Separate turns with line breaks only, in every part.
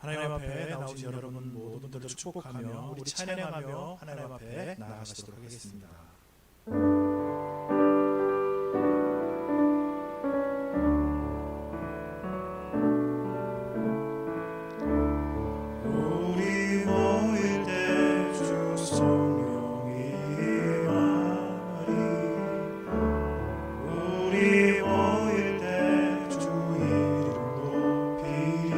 하나님 앞에 나오신 여러분 모두들을 축복하며 우리 찬양하며 하나님 앞에 나아가시도록 하겠습니다. 우리 모일 때 주 성령이 임하리. 우리 모일 때 주 이름 높이리.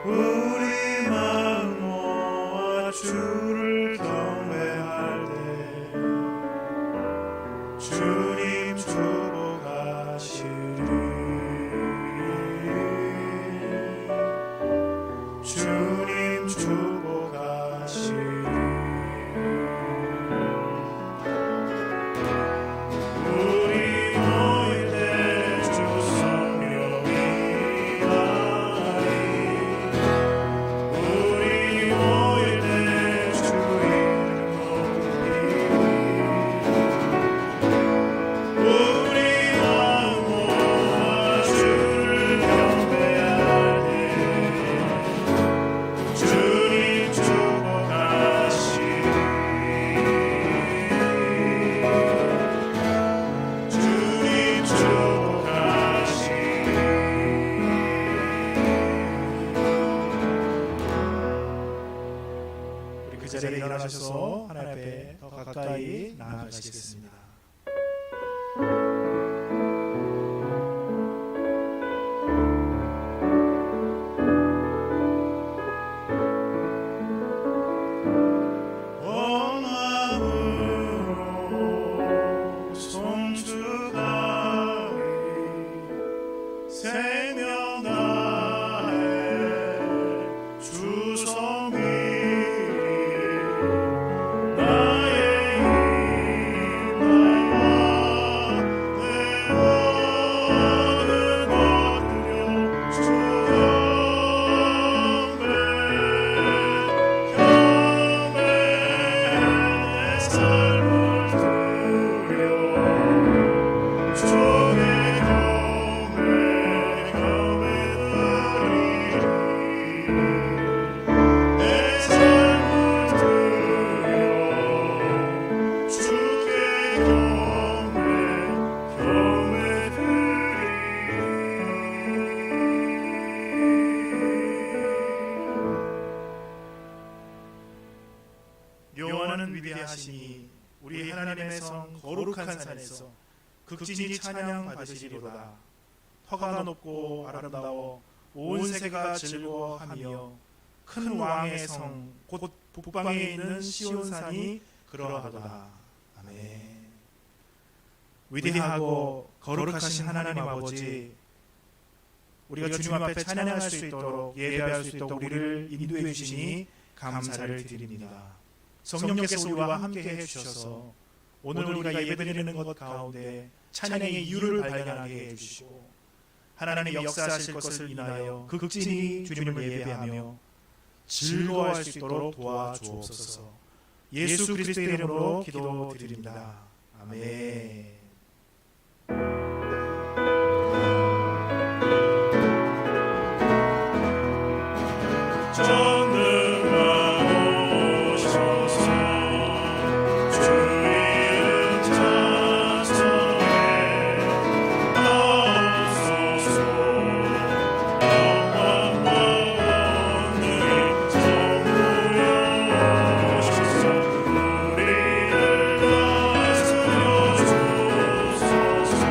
우리 마음 모아 주를 경배할 때 주님 축복하시리. 주님 축복하시리. 우리 모일 때 주 성령이 임하리. 우리 모일 때 주 이름 높이리. 우리 마음 모아 주를 경배할 때 주님 축복하시리. 주님 축복하시리. 우리 그 자리에 일어나셔서 하나님 앞에 더 가까이 나아가시겠습니다. 온 마음으로 송축하리. 생명 다해 주 성위리. 나의 힘과 내 모든 것들여 주 경배 내 삶을 드려 주의 경배 드리리. 내 삶을 드려 주께 경배 드리리. 여호와는 위대하시니 우리 하나님의 성 거룩한 산에서 극진히 찬양 받으시리로다. 터가 높고 아름다워 온 세계가 즐거워하며 큰 왕의 성 곧 북방에 있는 시온산이 그러하도다. 아멘. 위대하고 거룩하신 하나님 아버지, 우리가 주님 앞에 찬양할 수 있도록 예배할 수 있도록 우리를 인도해 주시니 감사를 드립니다. 성령께서 우리와 함께 해주셔서 오늘 우리가 예배드리는 것 가운데 찬양의 이유를 발견하게 해주시고 하나님의 역사하실 것을 인하여 극진히 주님을 예배하며 즐거워할 수 있도록 도와주옵소서. 예수 그리스도의 이름으로 기도드립니다. 아멘. 우리를 다스려 주옵소서.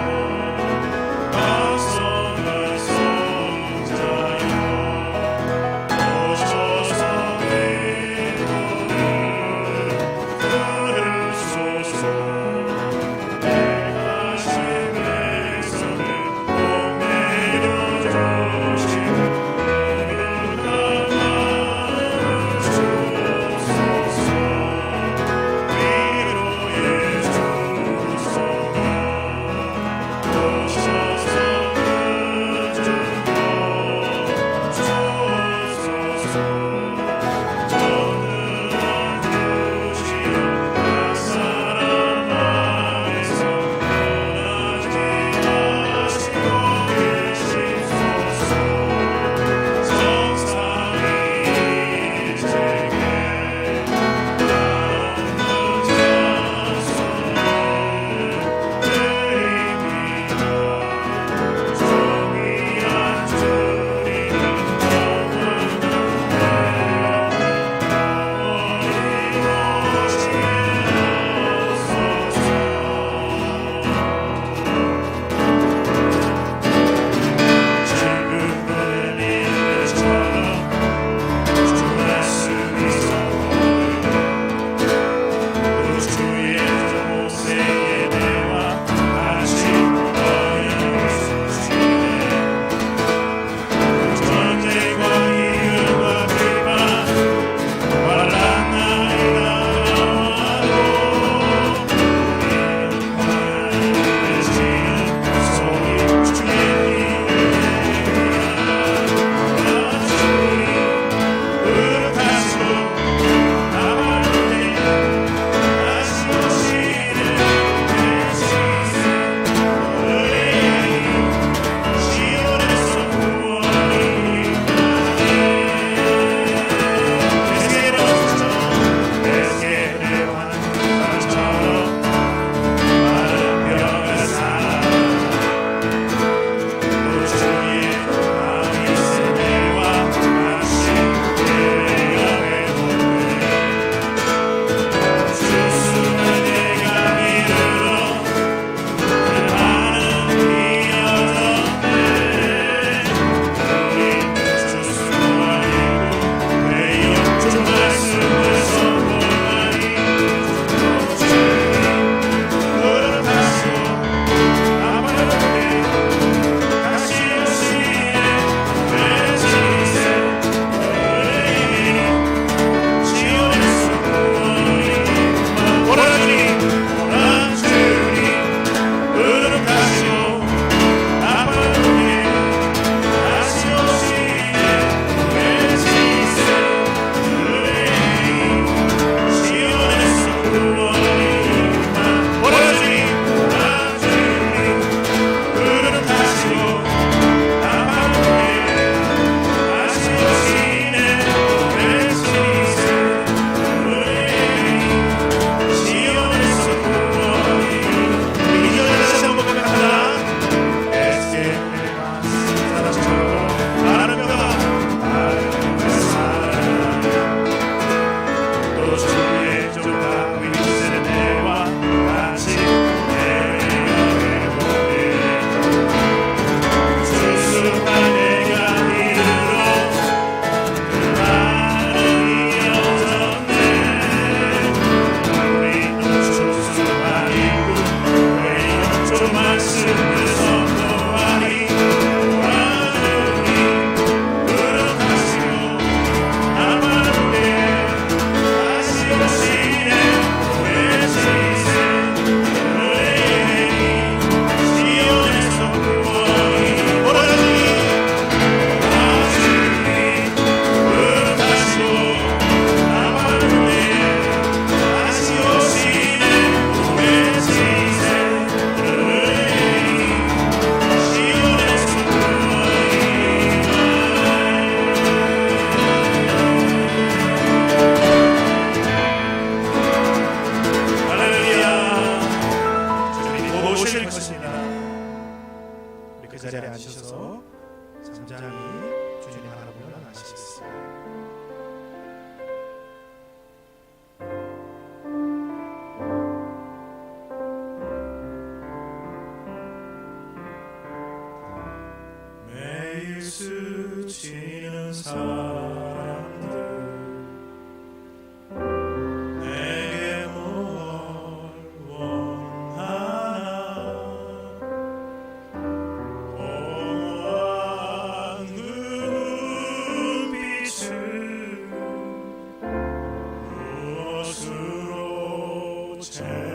앉으셔서 잠잠히 주님 바라보며 나가시겠습니다. 매일 스치는 사람들 내게 뭘 원하나 공허한 눈빛을 무엇으로 채우나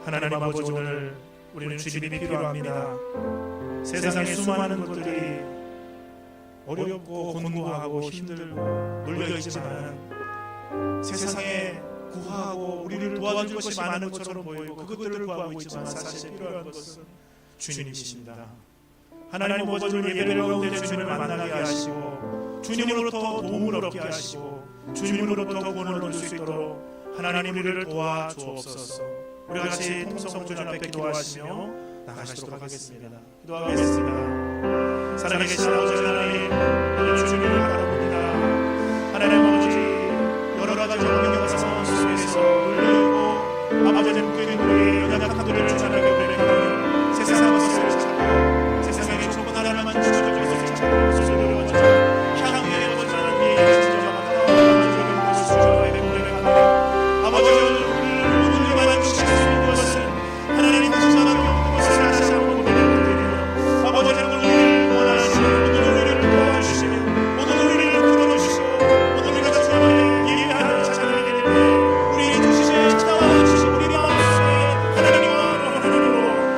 하나님 아버지, 오늘 우리는 주님이 필요합니다. 세상의 수많은 것들이 어렵고 곤고하고 힘들고 물려있지만, 세상에 구하고 우리를 도와줄 것이 많은 것처럼 보이고 그것들을 구하고 있지만, 사실 필요한 것은 주님이십니다. 하나님 아버지, 오늘 예배 가운데 주님을 만나게 하시고 주님으로부터 도움을 얻게 하시고 주님으로부터 구원을 얻을 수 있도록 하나님 우리를 도와주옵소서. 우리 같이 통성으로 주님 앞에 기도하시며 나가시도록 하겠습니다. 기도하겠습니다. 살아계신 아버지 하나님, 오늘 주님을 바라봅니다. 하나님 아버지, 여러 가지 어려운 상황 속에서 물려있고 아버지는 그의 우리 연약한 들 주차하게 고백하며 세상 것을 찾고 세상에게 좋은 하나님만 주셔서 찾고 소설을 가지고 향후에 아버지 하나님의 지정하고 수준을 고백하며 아버지 오늘 만난 주실 수 있는 것은 하나님 하시나밖에 없는 것을 다시 한번 고백드리며 아버지 오늘 원하시고 오늘 우리를 도와주시며 오늘 우리를 풀어주시고 오늘 우리가 주님의 예배하는 자녀에게 우리 주시에 찾아와 주시고 우리 마음속에 하나님과 하나님으로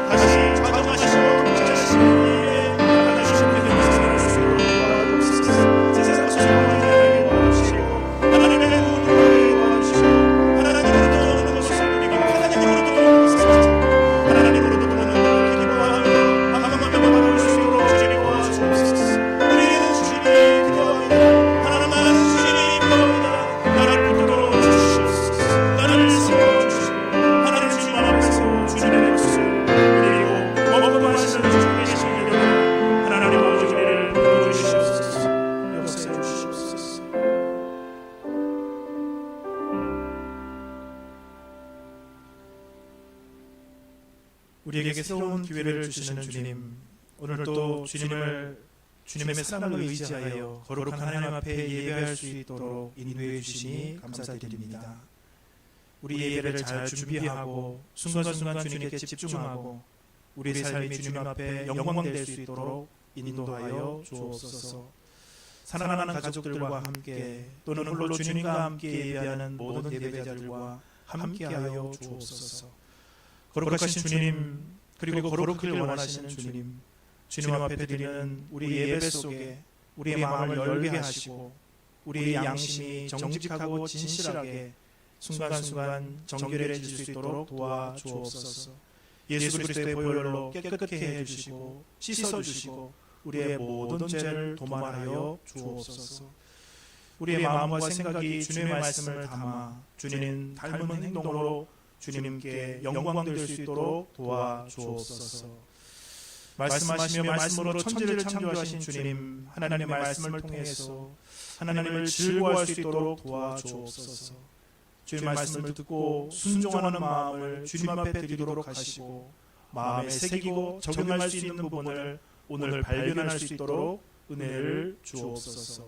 다시 작용하시고 통치하시고 예배하는 주님께 되는 세상을 주시고 도와주시고 세상을 소중하게 도와주시고 하나님의 도움을 도와주시고 하나님으로부터 오는 것을 우리가 하나님으로부터 오는 것을 찾고 하나님으로부터 오는 것을 기도하며 하나님만 받을 수 있도록 주님이 도와주옵소서. 우리는 주님이 기도합니다. 하나님만 주님이 기도합니다. 나를 붙들어 주시옵소서. 나를 세워주시고 하나님 주님 앞에서 주님의 것을 그리고 먹고 하시는 주님의 계시는 하나님 아버지 우리를 도와주시옵소서. 역사해 주시옵소서. 우리에게 새로운 기회를 주시는 주님, 오늘 또 주님의 사랑을 의지하여 거룩한 하나님 앞에 예배할 수 있도록 인도해 주시니 감사드립니다. 우리 예배를 잘 준비하고 순간순간 주님께 집중하고 우리 삶이 주님 앞에 영광될 수 있도록 인도하여 주옵소서. 사랑하는 가족들과 함께 또는 홀로 주님과 함께 예배하는 모든 예배자들과 함께하여 주옵소서. 거룩하신 주님, 그리고 거룩하길 원하시는 주님 앞에 드리는 우리 예배 속에 우리의 마음을 열게 하시고 우리의 양심이 정직하고 진실하게 순간순간 정결해질 수 있도록 도와주옵소서. 예수 그리스도의 보혈로 깨끗게 해주시고 씻어주시고 우리의 모든 죄를 도말하여 주옵소서. 우리의 마음과 생각이 주님의 말씀을 담아 주님 닮은 행동으로 주님께 영광될 수 있도록 도와주옵소서. 말씀하시며 말씀으로 천지를 창조하신 주님, 하나님의 말씀을 통해서 하나님을 즐거워할 수 있도록 도와주옵소서. 주의 말씀을 듣고 순종하는 마음을 주님 앞에 드리도록 하시고 마음에 새기고 적용할 수 있는 부분을 오늘 발견할 수 있도록 은혜를 주옵소서.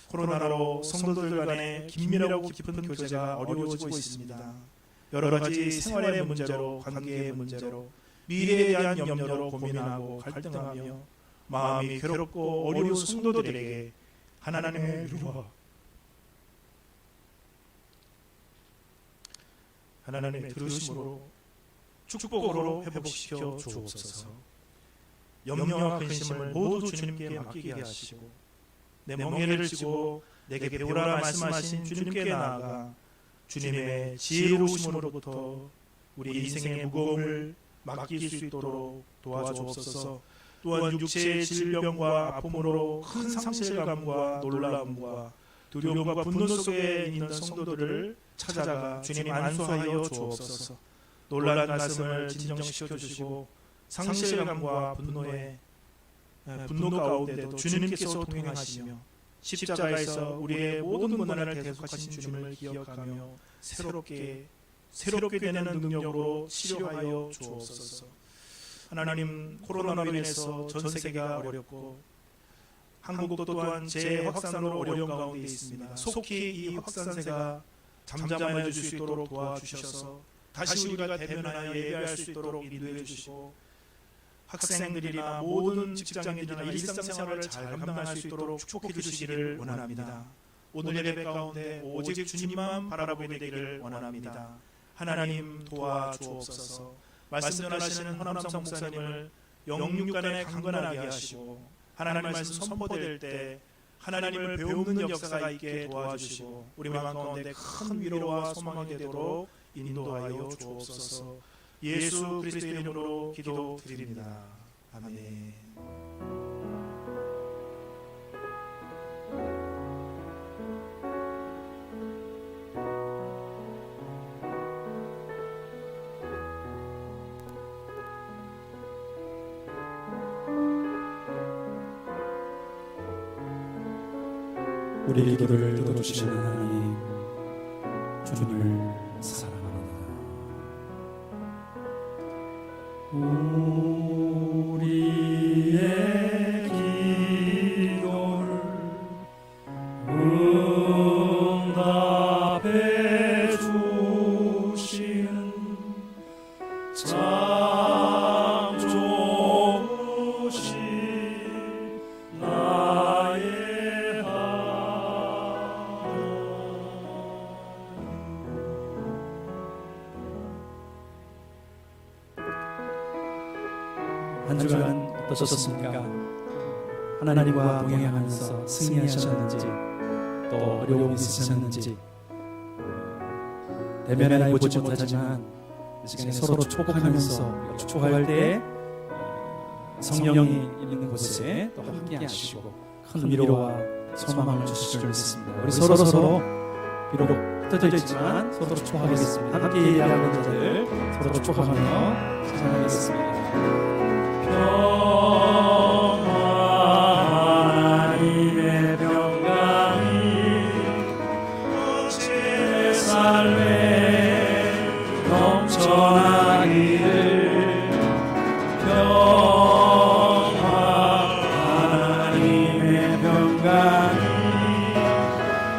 코로나로 성도들 간의 긴밀하고 깊은 교제가 어려워지고 있습니다. 여러 가지 생활의 문제로, 관계의 문제로, 미래에 대한 염려로 고민하고 갈등하며 마음이 괴롭고 어려운 성도들에게 하나님의 위로와 하나님의 들으심으로 축복으로 회복시켜 주옵소서. 염려와 근심을 모두 주님께 맡기게 하시고 내 멍에를 지고 내게 배우라 말씀하신 주님께 나아가 주님의 지혜로우심으로부터 우리 인생의 무거움을 맡길 수 있도록 도와주옵소서. 또한 육체의 질병과 아픔으로 큰 상실감과 놀라움과 두려움과 분노 속에 있는 성도들을 찾아가 주님 안수하여 주옵소서. 놀란 가슴을 진정시켜 주시고 상실감과 분노 가운데도 주님께서 동행하시며 십자가에서 우리의 모든 고난을 대속하신 주님을 기억하며 새롭게 되는 능력으로 치료하여 주옵소서. 하나님, 코로나로 인해서 전 세계가 어렵고 한국도 또한 재확산으로 어려운 가운데 있습니다. 속히 이 확산세가 잠잠해질 수 있도록 도와주셔서 다시 우리가 대면하여 예배할 수 있도록 인도해 주시고 학생들이나 모든 직장인이나 일상생활을 잘 감당할 수 있도록 축복해 주시기를 원합니다. 오늘 예배 가운데 오직 주님만 바라보게 되기를 원합니다. 하나님 도와주옵소서. 말씀 전하시는 허남성 목사님을 영육간에 강건하게 하시고 하나님의 말씀 선포될 때 하나님을 배우는 역사가 있게 도와주시고 우리 마음 가운데 큰 위로와 소망이 되도록 인도하여 주옵소서. 예수 그리스도의 이름으로 기도드립니다. 아멘.
우리의 기도를 들어주시는 하나님, 주님을 사랑합니다. 우리의 기도를 응답해 주시는 참 좋으신 나의 한 주간 어떠셨습니까? 하나님과 동행하면서 승리하셨는지, 또 어려움이 있으셨는지, 대면하여 보지 못하지만 이 시간에 서로 축복하면서 축복할 때 성령이 있는 곳에 또 함께 하시고 큰 위로와 소망을 주실 줄 믿습니다. 우리 서로 비록 흩어져 있지만 서로 축복하겠습니다. 함께 예배하는 자들 서로 축복하며 찬양하겠습니다. 하나님의 평강이 제 삶에 넘쳐나기를. 하나님의 평강이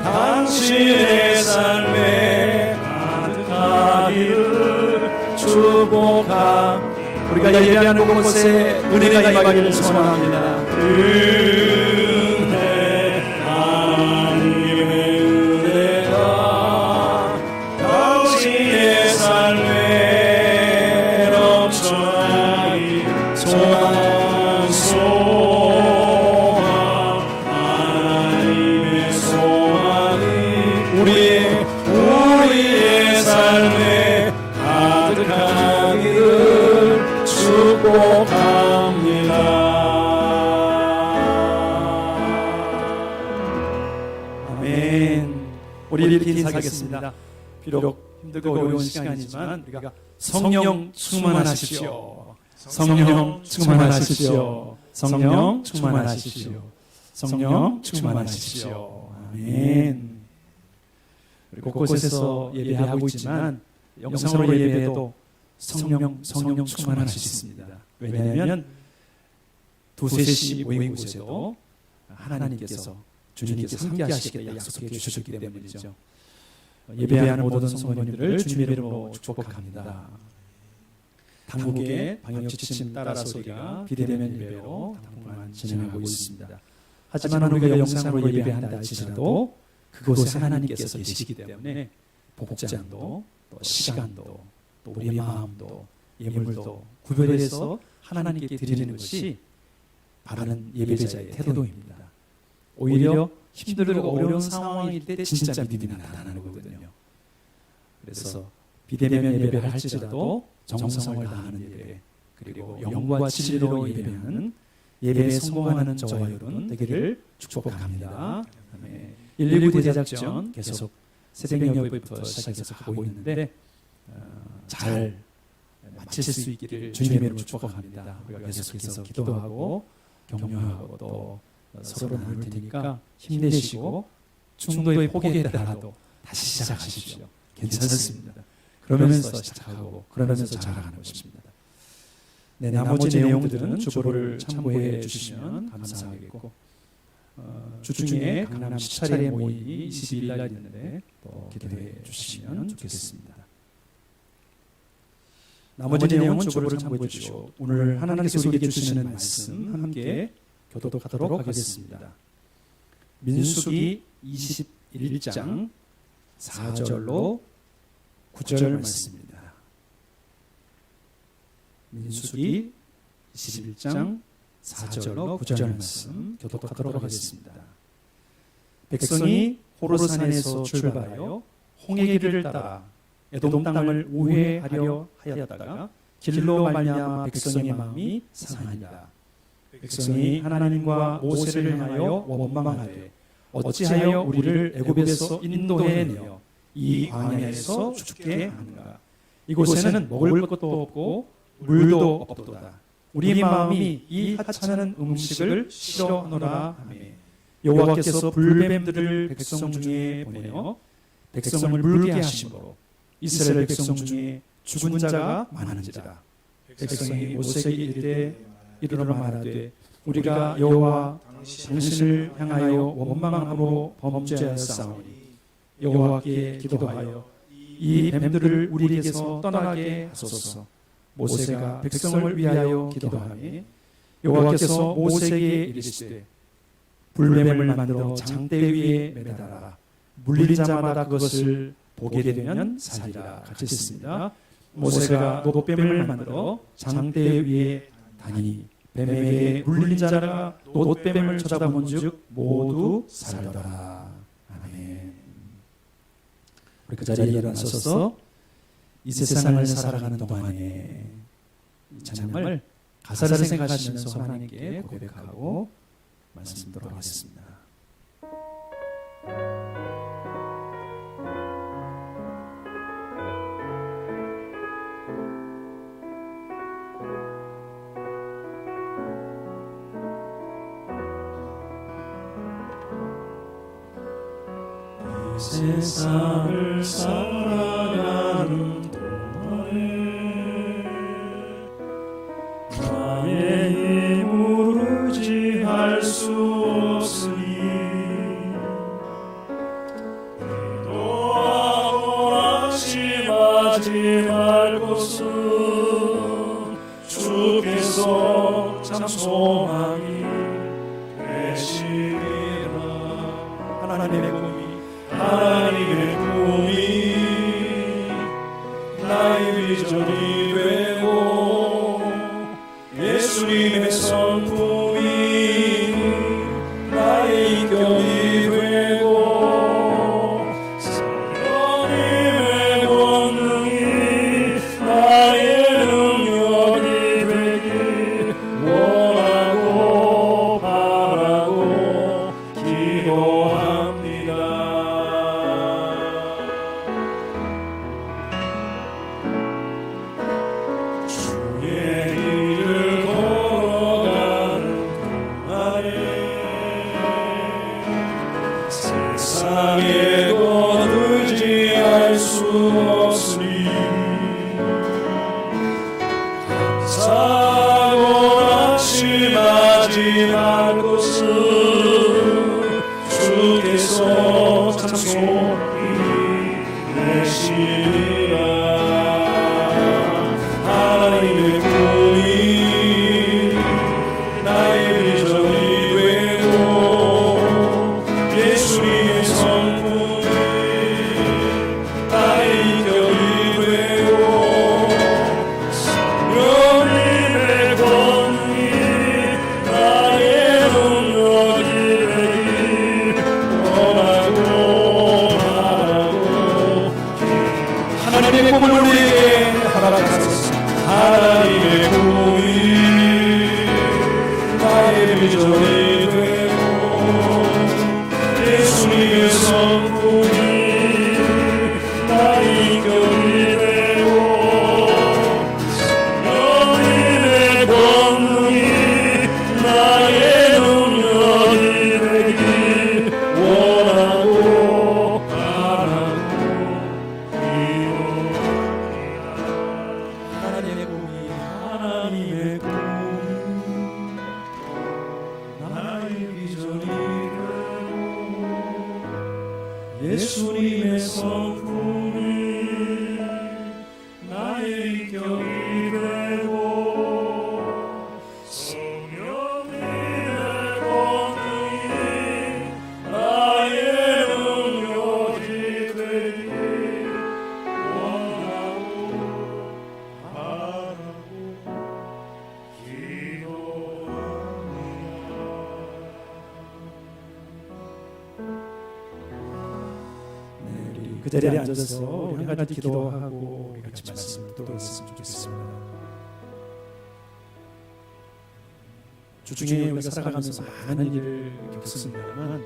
당신의 삶에 가득하기를 축복합니다. 우리가 예배하는 곳에 은혜가 임하기를 소원합니다. 은혜, 하나님의 은혜가 당신의 삶에 넘쳐나기 소망, 하나님의 소망이 우리의 삶에 가득하기를 축복합니다. 아멘. 우리 이렇게 인사하겠습니다. 비록 힘들고 어려운 시간이지만 우리가 성령 충만하십시오. 성령 충만하십시오. 성령 충만하십시오. 성령 충만하십시오. 아멘. 우리 곳곳에서 예배하고 있지만 영상으로 예배해도 성령 충만하실 수 있습니다. 왜냐하면 두세 모인 곳에도 하나님께서 주님께서 함께 하시겠다 약속해 주셨기 때문이죠. 예배하는 모든 성도님들을 주님의 이름으로 축복합니다. 당국의 방역 지침 따라서 우리가 비대면 예배로 당분간 진행하고 있습니다. 하지만 우리가 영상으로 예배한다 할지라도 그곳에 하나님께서 계시기 때문에 복장도 또 시간도 또 우리의 마음도 예물도 구별해서 하나님께 드리는 것이 바라는 예배자의 태도입니다. 오히려 힘들고 어려운 상황일 때 진짜 믿음이 나타나는 거거든요. 그래서 비대면 예배를 할지라도 정성을 다하는 예배, 그리고 영과 진리로 예배하는 예배에 성공하는 저와 여러분 되기를 축복합니다. 119 대작전 계속 새벽녘부터 시작해서 하고 있는데 잘 마칠 수 있기를 주님의 이름으로 축복합니다. 우리가 계속해서 기도하고 격려하고 또 서로 나눌 테니까 힘내시고 중도에 포기했다라도 다시 시작하십시오. 괜찮습니다. 그러면서 시작하고 그러면서 자라가는 것입니다. 네, 나머지 내용들은 주보를 참고해 주시면 감사하겠고, 주 중에 강남 시차례 모임이 22일 날 있는데 또 기도해 주시면 좋겠습니다. 나머지 내용은 주보를 참고해 주시고 오늘 하나님께서 우리에게 주시는 말씀 함께 교독하도록 하겠습니다. 민수기 21장 4절로 9절 말씀입니다. 민수기 21장 4절로 9절 말씀 교독하도록 하겠습니다. 백성이 호르산에서 출발하여 홍해 길을 따라 에돔 땅을 우회하려 하였다가 길로 말미암아 백성의 마음이 상하니라. 백성이 하나님과 모세를 향하여 원망하되 어찌하여 우리를 애굽에서 인도해내어 이 광야에서 죽게 하는가. 이곳에는 먹을 것도 없고 물도 없도다. 우리 마음이 이 하찮은 음식을 싫어하노라 하며 여호와께서 불뱀들을 백성 중에 보내어 백성을 물게 하심으로 이스라엘 백성 중에 죽은 자가 많은지라. 백성이 모세에게 이르되 이르러 말하되 우리가 여호와 당신을 향하여 원망함으로 범죄하였사오니 여호와께 기도하여 이 뱀들을 우리에게서 떠나게 하소서. 모세가 백성을 위하여 기도하니 여호와께서 모세에게 이르시되 불뱀을 만들어 장대 위에 매달아라. 물린 자마다 그것을 보게 되면 살리라. 같이 있습니다. 모세가 놋뱀을 만들어 장대 위에 다니 뱀에게 물린 자가 놋뱀을 쳐다본즉 모두 살더라. 아멘. 우리 그 자리에 일어나셔서 이 세상을 살아가는 동안에 이 찬양을 가사를 생각하시면서 하나님께 고백하고 말씀 듣도록 하겠습니다.
세상을 살아가는 동안에 나의 힘으로 의지할 수 없으니 기도하고 낙심하지 말 것은 주께서 참 소망이 되시리라. 하나님의 꿈이 나의 비전이 되고 예수님의 성품이 나의 인격이 되고 성령님의 권능이 나의 능력이 되길 원하고 바라고 기도합니다. 세상에 곧 의지할 수 없으니 사고 낙심하지 말 것은 주께서 참 소망이 되시리라. 하나님의 꿈이 나의 비전이 되고 예수님의 성품이 나의 인격이 되고 성령님의 권능이 나의 능력이 되길 원하고 바라고 하나님의 꿈을 우리에게 허락하소서. 하나님의 꿈이 나의 비전이 되고 예수님의 성품이 나의 인격이 되고 성령님의 권능이 나의 능력이 되길 원하고 바라고 기도합니다. 하나님의 꿈이 나의
자리에 앉아서 우리 한 가지 기도하고 우리 같이 말씀을 들었으면 좋겠습니다. 주중에 우리가 살아가면서 많은 일을 겪습니다만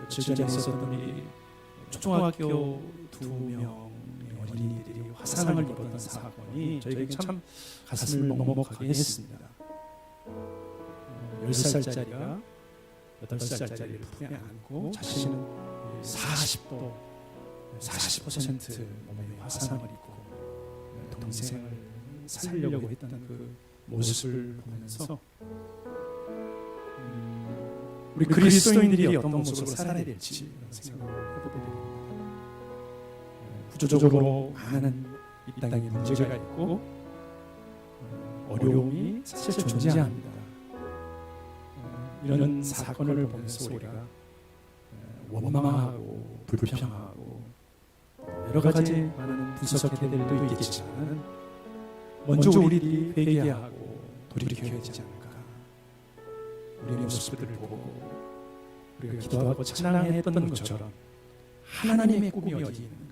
며칠 전에 있었던 우리 초등학교 2명의 어린이들이 화상을 입었던 사건이 저에게 참 가슴을 먹먹하게 했습니다. 10살짜리가 8살짜리를 품에 안고 자신은 40% 몸에 화상을 입고 동생을 살리려고 했던 그 모습을 보면서 우리 그리스도인들이 어떤 모습으로 살아야 될지 생각을 해보게 됩니다. 구조적으로 많은 이 땅에 문제가 있고 어려움이 사실 존재합니다. 이런 사건을 보면서 우리가 원망하고 불평하고 여러 가지 많은 분석의 대들도 있겠지만 먼저 우리들이 회개하고 돌이켜야 되지 않을까. 우리의 모습들을 보고 우리가 기도하고 찬양했던 것처럼 하나님의 꿈이 어디 있는가.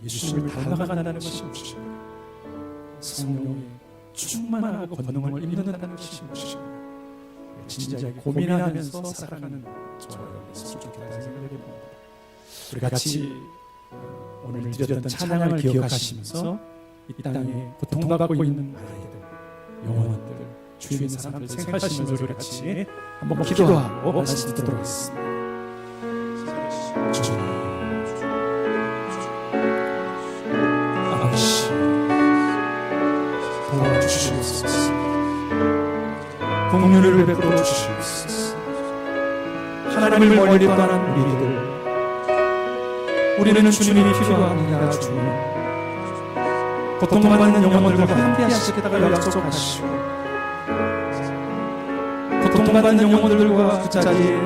예수님을 닮아간다는 것이 무엇인가. 성령의 충만하고 권능을 입는다는 것이 무엇인가. 진지하게 고민하면서 살아가는 저와 여러분이 있으면 좋겠다는 생각을 해봅니다. 우리 같이 오늘 드렸던 찬양을 기억하시면서 이 땅에 고통받고 있는 아이들, 영혼들, 주인 사람들 생각하시면서 우리 같이 한번 기도하고 말씀 듣도록 하겠습니다. 주님, 아버지 도와주시옵소서. 공유를 베풀어 주시옵소서. 하나님을 멀리 떠난 우리는 주님이 필요합니다. 주님, 고통받는 영혼들과 함께 하시겠다고 약속하시고 고통받는 영혼들과 그 자리에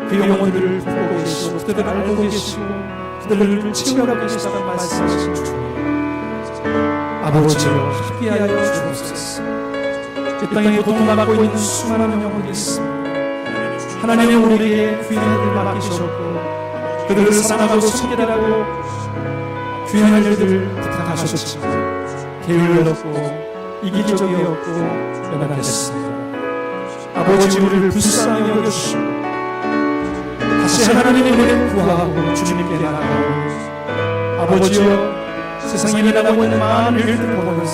그 영혼들을 보고 계시고 그들을 알고 계시고 그들을 치유하고 계시다고 말씀하신 주님, 아버지여 함께하여 주옵소서. 이 땅에 고통받고 있는 수많은 영혼들이 있습니다. 하나님이 우리에게 귀한 일을 맡기셨고 그들을 사랑하고 섬기라고 귀한 일들을 부탁하셨지만 게을렀고 이기적이었고 연약했습니다. 아버지 우리를 불쌍히 여겨주시고 다시 하나님의 은혜를 구하고 주님께 나아가고 아버지여 세상에 일어나고 있는 많은 일들을 보면서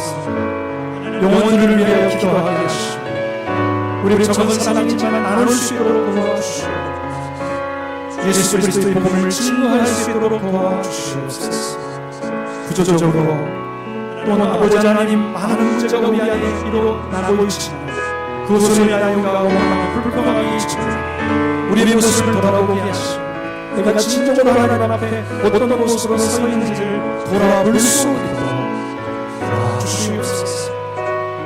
영혼들을 위하여 기도하게 하시고 우리 적은 사람이지만 나눌 수 있도록 도와주시고 예수 그리스도의 복음을 증거할 수 있도록 도와주시옵소서. 구조적으로 또는 아버지 하나님 많은 문제가 우리 안에 일어나고 있지만 그것을 위하여 우리가 원망하고 불평하고 있지만 우리의 모습을 돌아보게 하시고 내가 진정으로 하나님 앞에 어떤 모습으로 서 있는지를 돌아볼 수 있도록 도와주시옵소서.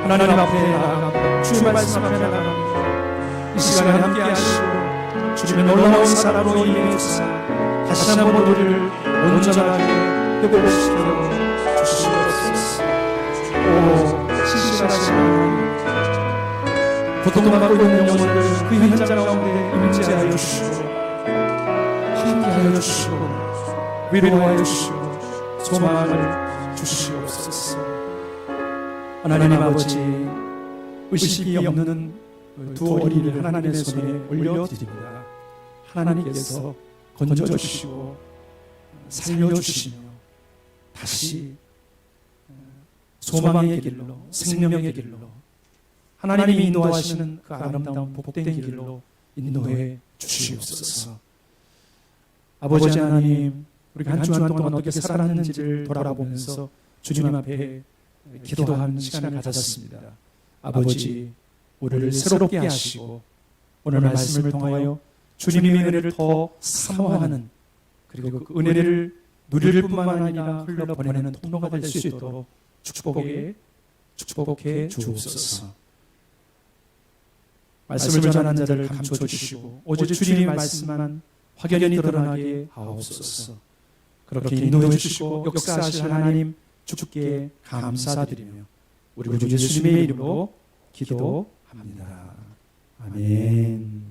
하나님 앞에 나아가고 주의 말씀 앞에 나아가고 이 시간에 함께 하시고 주님의 놀라운 사랑으로 임해주사 다시 한번 우리를 온전하게 회복시켜 주시옵소서. 오 신실하신 하나님, 고통받고 있는 영혼들 그 현장 가운데 임재하여 주시고 함께하여 주시고 위로하여 주시고 소망을 주시옵소서. 하나님 아버지, 의식이 없는 두 어린이를 하나님의 손에 올려드립니다. 하나님께서 건져주시고 살려주시며 다시 소망의 길로 생명의 길로 하나님이 인도하시는 그 아름다운 복된 길로 인도해 주시옵소서. 아버지 하나님, 우리가 한 주간 동안 어떻게 살았는지를 돌아보면서 주님 앞에 기도하는 시간을 가졌습니다. 아버지, 우리를 새롭게 하시고 오늘 말씀을 통하여 주님의 은혜를 더 사모하는 그리고 그 은혜를 누릴 뿐만 아니라 흘러보내는 통로가 될 수 있도록 축복해 주옵소서. 말씀을 전하는 자를 감춰주시고 오직 주님의 말씀만 확연히 드러나게 하옵소서. 그렇게 인도해 주시고 역사하실 하나님 주께 감사드리며 우리 주 예수님의 이름으로 기도합니다. 아멘.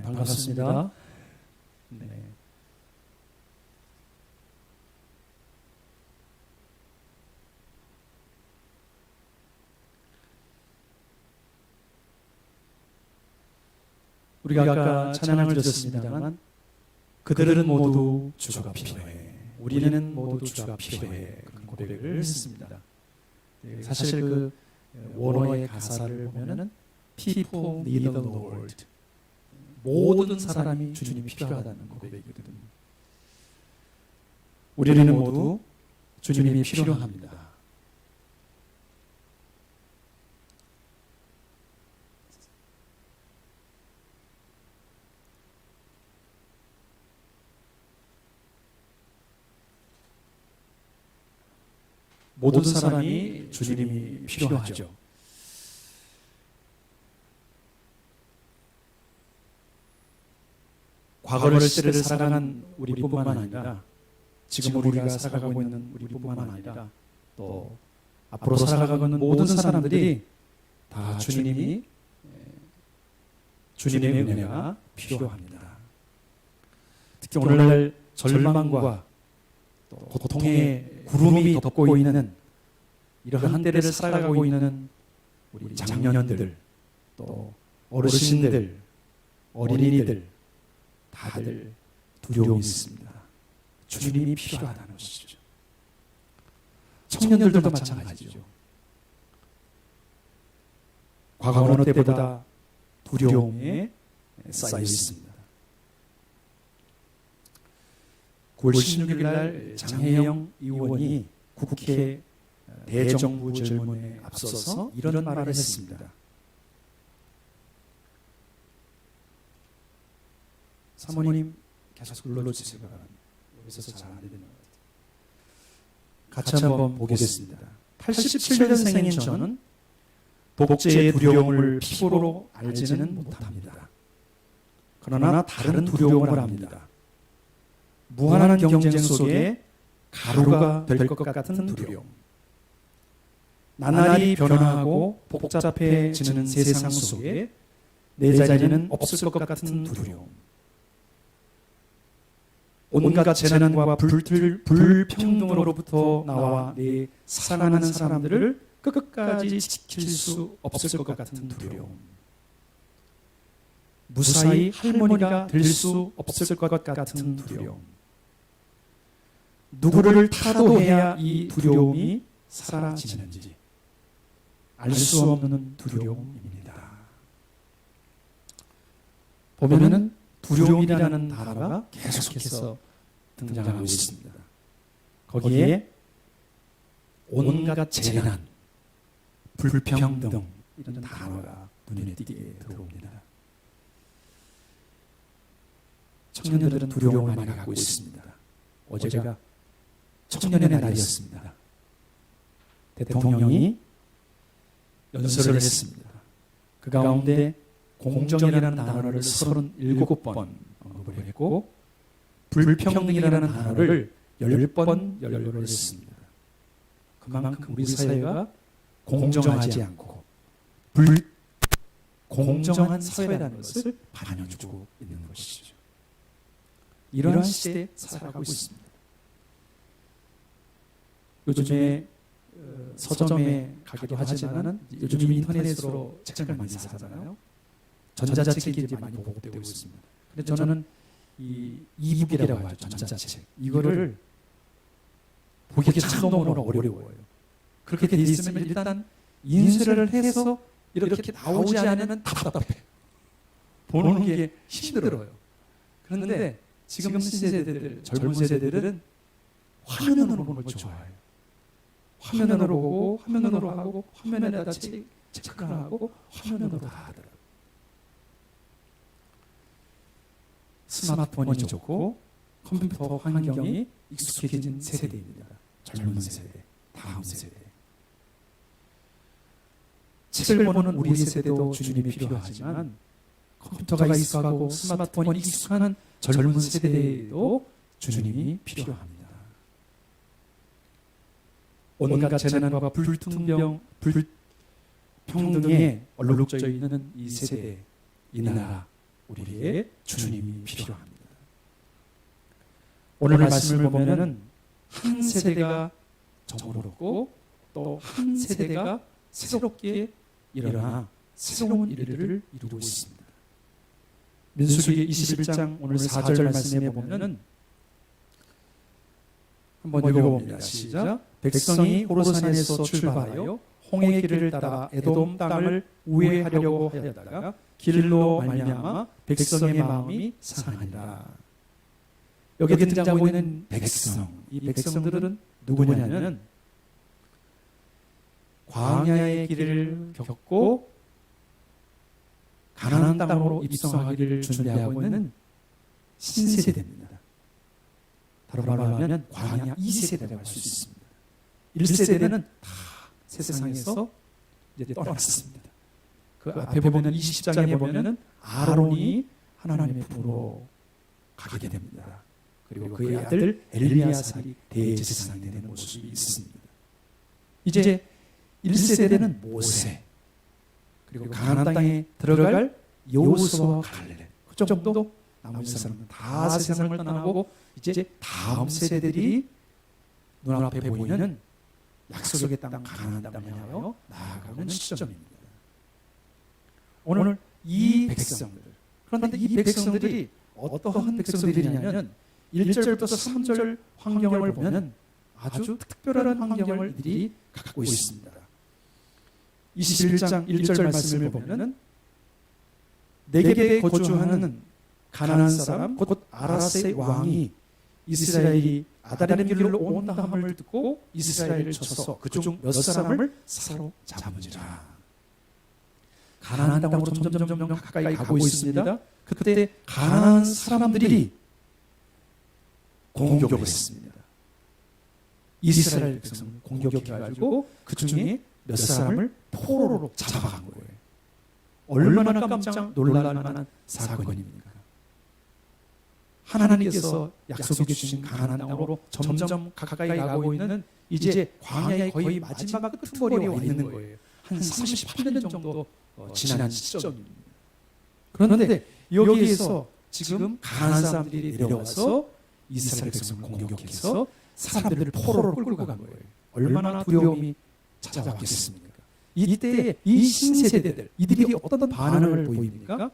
반갑습니다. 네. 우리가 아까 찬양을 드렸습니다만 그들은 모두 주가 필요해. 우리는 모두 주가 필요해. 그런 고백을 했습니다. 사실 그 원어의 가사를 보면은 People need the Lord. 모든 사람이 주님이 필요하다는 고백이거든요. 우리는 모두 주님이 필요합니다. 모든 사람이 주님이 필요하죠. 과거를 시대를 살아가는 우리뿐만 아니라 지금 우리가 살아가고 있는 우리뿐만 아니라 또 앞으로 살아가고 있는 모든 사람들이 다 주님의 은혜가 필요합니다. 특히 오늘날 절망과 또 고통의 구름이 덮고 있는 이러한 때를 살아가고 있는 우리 장년들, 또 어르신들, 어린이들 다들 두려움이 있습니다. 주님이 필요하다는 것이죠. 청년들도 마찬가지죠. 과거 어느 때보다 두려움에 쌓여 있습니다. 9월 16일 날 장혜영 의원이 국회 대정부 질문에 앞서서 이런 말을 했습니다. 사모님 계속 눌러주시기 바랍니다. 여기서 잘 안 되는 것 같아요. 같이 한번 보겠습니다. 87년생인 저는 독재의 두려움을 피부로 알지는 못합니다. 그러나 다른 두려움을 압니다. 무한한 경쟁 속에 가루가 될 것 같은 두려움. 나날이 변화하고 복잡해지는 세상 속에 내 자리는 없을 것 같은 두려움. 온갖 재난과 불평등으로부터 나와 내 사랑하는 사람들을 끝까지 지킬 수 없을 것 같은 두려움. 무사히 할머니가 될 수 없을 것 같은 두려움. 누구를 타도해야 이 두려움이 사라지는지 알 수 없는 두려움입니다. 보면은 두려움이라는 단어가 계속해서 등장하고 있습니다. 거기에 온갖 재난, 불평등 이런 단어가 눈에 띄게 들어옵니다. 청년들은 두려움을 많이 갖고 있습니다. 어제가 청년의 날이었습니다. 대통령이 연설을 했습니다. 그 가운데 공정이라는 단어를 37번 언급을 했고 불평등이라는 단어를 10번 연결을 했습니다. 그만큼 우리 사회가 공정하지 않고 공정한 사회라는 것을 반영해주고 있는 것이죠. 이러한 시대에 살아가고 있습니다. 요즘에 서점에 가기도 하지만 요즘 인터넷으로 책을 많이 사잖아요. 전자책이 이제 많이 보급되고 있습니다. 근데 저는 이 이북이라고 하죠. 전자책. 이거를 보기가 참 너무 어려워요. 그렇게 돼 있으면 일단 인쇄를 해서 이렇게 나오지 않으면 답답해. 보는 게 힘들어요. 그런데 지금 세대들, 젊은 세대들은 화면으로 보는 걸 좋아해요. 화면으로 보고, 화면으로 하고, 화면에다 체크하고, 화면으로 다 하더라고요. 스마트폰이 좋고 컴퓨터 환경이 익숙해진 세대입니다. 젊은 세대, 다음 세대. 책을 보는 우리 세대도 주님이 필요하지만 컴퓨터가 익숙하고 스마트폰이 익숙한 젊은 세대에도 주님이 필요합니다. 온갖 재난과 불평등에 얼룩져 있는 이 세대, 이 나라, 우리의 주님이 필요합니다. 오늘 말씀을 보면은 한 세대가 저물었고 또 한 세대가 새롭게 일어나 새로운 일들을 이루고 있습니다. 민수기 21장 오늘 4절 말씀에 보면은 한번 읽어봅니다. 시작. 백성이 호르산에서 출발하여 홍해 길을 따라 에돔 땅을 우회하려고 하였다가 길로 말미암아 백성의 마음이 상하니라. 여기 등장하고 있는 백성, 이 백성들은 누구냐면 광야의 길을 겪고 가나안 땅으로 입성하기를 준비하고 있는 신세대입니다. 다른 말로 하면 광야 2세대라고 할 수 있습니다. 1세대는 다 세상에서 이제 떠났습니다. 그 앞에 보면 20장에 보면은 아론이 하나님의 품으로 가게 됩니다. 그리고 그의 아들 엘리야살이 대제사장이 되는 모습이 있습니다. 이제 1세대는 모세, 그리고 가나안 땅에 들어갈 여호수아와 갈렙, 그 정도 나머지 사람은 다 세상을 떠나고 이제 다음 세대들이 눈앞에 보이는 약속의 땅 가나안 땅을 향하여 나아가는 시점입니다. 오늘 이 백성들, 그런데 이 백성들이 어떠한 백성들이냐면 1절부터 3절 환경을 보면 아주 특별한 환경을 이들이 갖고 있습니다. 21장 1절 말씀을 보면 네겝에 거주하는 가나안 사람 곧 아라스의 왕이 이스라엘이 아다림 길로 온다 함을 듣고 이스라엘을 쳐서 그중 몇 사람을 사로잡으니라. 가나안 땅으로 점점 가까이 가고 있습니다. 그때 가나안 사람들이 공격을 했습니다. 이스라엘 백성을 공격해가지고 그 중에 몇 사람을 포로로 잡아간 거예요. 얼마나 깜짝 놀랄 만한 사건입니까? 하나님께서 약속해 주신 가나안 땅으로 점점 가까이 가고 있는 이제 광야의 거의 마지막 끄트머리에 와 있는 거예요. 한 38년 정도 지난 시점입니다. 그런데 여기에서 지금 가나안 사람들이 내려와서 이스라엘 백성을 공격해서 사람들을 포로로 끌고 간 거예요. 얼마나 두려움이 찾아왔겠습니까? 이때 이 신세대들, 이들이 어떤 반응을 보입니까?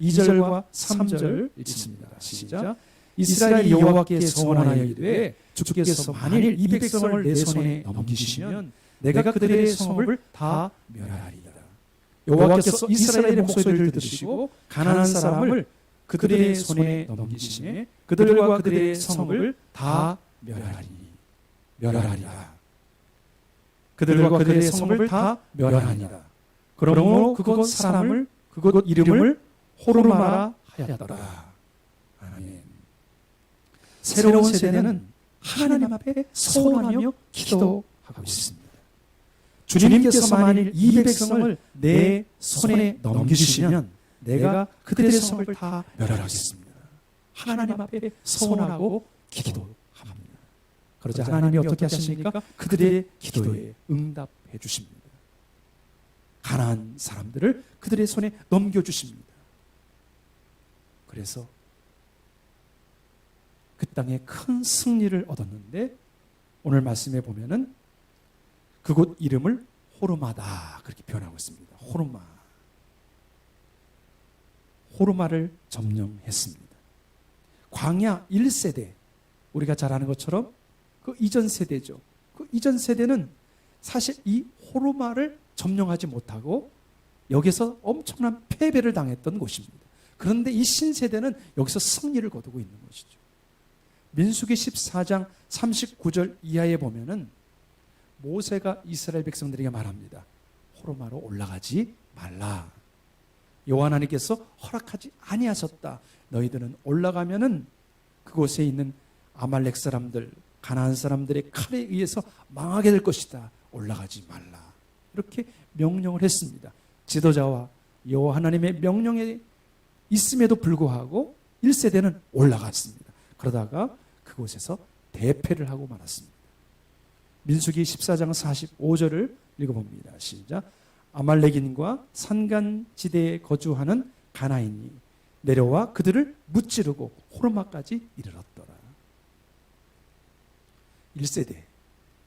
2절과 3절 읽습니다. 시작. 이스라엘이 여호와께 서원하여 이르되 주께서 만일 이 백성을 내 손에 넘기시면 내가 그들의 성읍을 다 멸하리이다. 여호와께서 이스라엘의 목소리를 들으시고 가나안 사람을 그들의 손에 넘기시매 그들과 그들의 성읍을 다 멸하리라. 그들과 그들의 성읍을 다 멸하니라. 그러므로 그곳 사람을 그곳 이름을 호르마라 하였더라. 아멘. 새로운 세대는 하나님 앞에 서원하며 기도하고 있습니다. 주님께서 만일 이 백성을 내 손에 넘기시면 내가 그들의 성을 다 멸하겠습니다. 하나님 앞에 서원하고 기도합니다. 그러자 하나님이 어떻게 하십니까? 그들의 기도에 응답해 주십니다. 가나안 사람들을 그들의 손에 넘겨주십니다. 그래서 그 땅에 큰 승리를 얻었는데 오늘 말씀에 보면은 그곳 이름을 호르마다 그렇게 표현하고 있습니다. 호르마를 점령했습니다. 광야 1세대, 우리가 잘 아는 것처럼 그 이전 세대죠. 그 이전 세대는 사실 이 호르마를 점령하지 못하고 여기서 엄청난 패배를 당했던 곳입니다. 그런데 이 신세대는 여기서 승리를 거두고 있는 것이죠. 민수기 14장 39절 이하에 보면은 모세가 이스라엘 백성들에게 말합니다. 호르마로 올라가지 말라. 여호와 하나님께서 허락하지 아니하셨다. 너희들은 올라가면은 그곳에 있는 아말렉 사람들, 가나안 사람들의 칼에 의해서 망하게 될 것이다. 올라가지 말라. 이렇게 명령을 했습니다. 지도자와 여호와 하나님의 명령에 있음에도 불구하고 1세대는 올라갔습니다. 그러다가 그곳에서 대패를 하고 말았습니다. 민수기 14장 45절을 읽어봅니다. 시작. 아말렉인과 산간지대에 거주하는 가나인이 내려와 그들을 무찌르고 호르마까지 이르렀더라.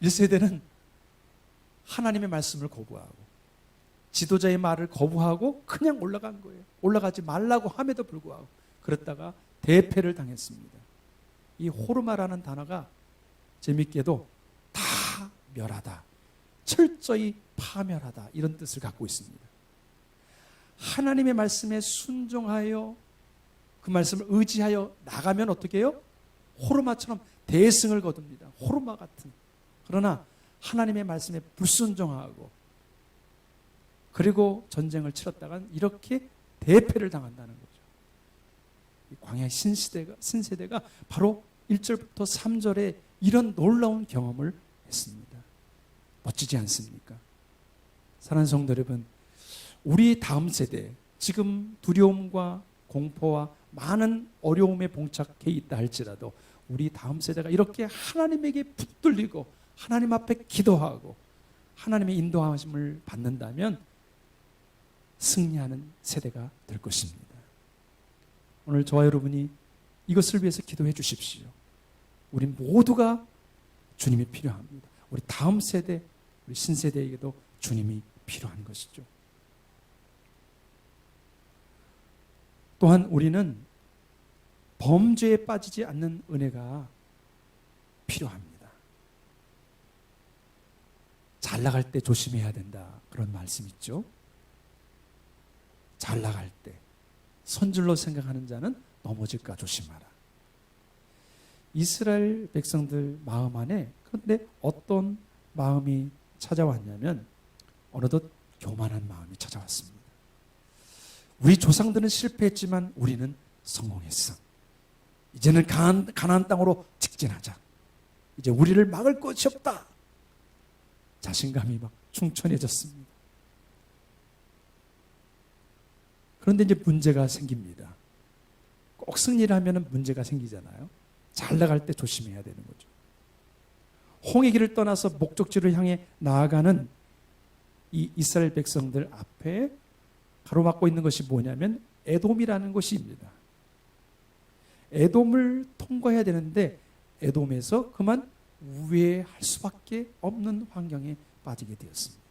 1세대는 하나님의 말씀을 거부하고 지도자의 말을 거부하고 그냥 올라간 거예요. 올라가지 말라고 함에도 불구하고 그랬다가 대패를 당했습니다. 이 호르마라는 단어가 재밌게도 다 멸하다, 철저히 파멸하다 이런 뜻을 갖고 있습니다. 하나님의 말씀에 순종하여 그 말씀을 의지하여 나가면 어떻게 해요? 호르마처럼 대승을 거둡니다. 호르마 같은. 그러나 하나님의 말씀에 불순종하고 그리고 전쟁을 치렀다간 이렇게 대패를 당한다는 거죠. 이 광야 신세대가 바로 1절부터 3절에 이런 놀라운 경험을 했습니다. 멋지지 않습니까? 사랑하는 성도 여러분, 우리 다음 세대, 지금 두려움과 공포와 많은 어려움에 봉착해 있다 할지라도 우리 다음 세대가 이렇게 하나님에게 붙들리고 하나님 앞에 기도하고 하나님의 인도하심을 받는다면 승리하는 세대가 될 것입니다. 오늘 저와 여러분이 이것을 위해서 기도해 주십시오. 우리 모두가 주님이 필요합니다. 우리 다음 세대, 우리 신세대에게도 주님이 필요한 것이죠. 또한 우리는 범죄에 빠지지 않는 은혜가 필요합니다. 잘 나갈 때 조심해야 된다. 그런 말씀 있죠. 잘 나갈 때 선줄로 생각하는 자는 넘어질까 조심하라. 이스라엘 백성들 마음 안에 그런데 어떤 마음이 찾아왔냐면 어느덧 교만한 마음이 찾아왔습니다. 우리 조상들은 실패했지만 우리는 성공했어. 이제는 가나안 땅으로 직진하자. 이제 우리를 막을 것이 없다. 자신감이 막 충천해졌습니다. 그런데 이제 문제가 생깁니다. 꼭 승리를 하면 문제가 생기잖아요. 잘 나갈 때 조심해야 되는 거죠. 홍해 길을 떠나서 목적지를 향해 나아가는 이 이스라엘 백성들 앞에 가로막고 있는 것이 뭐냐면 에돔이라는 곳입니다. 에돔을 통과해야 되는데 에돔에서 그만 우회할 수밖에 없는 환경에 빠지게 되었습니다.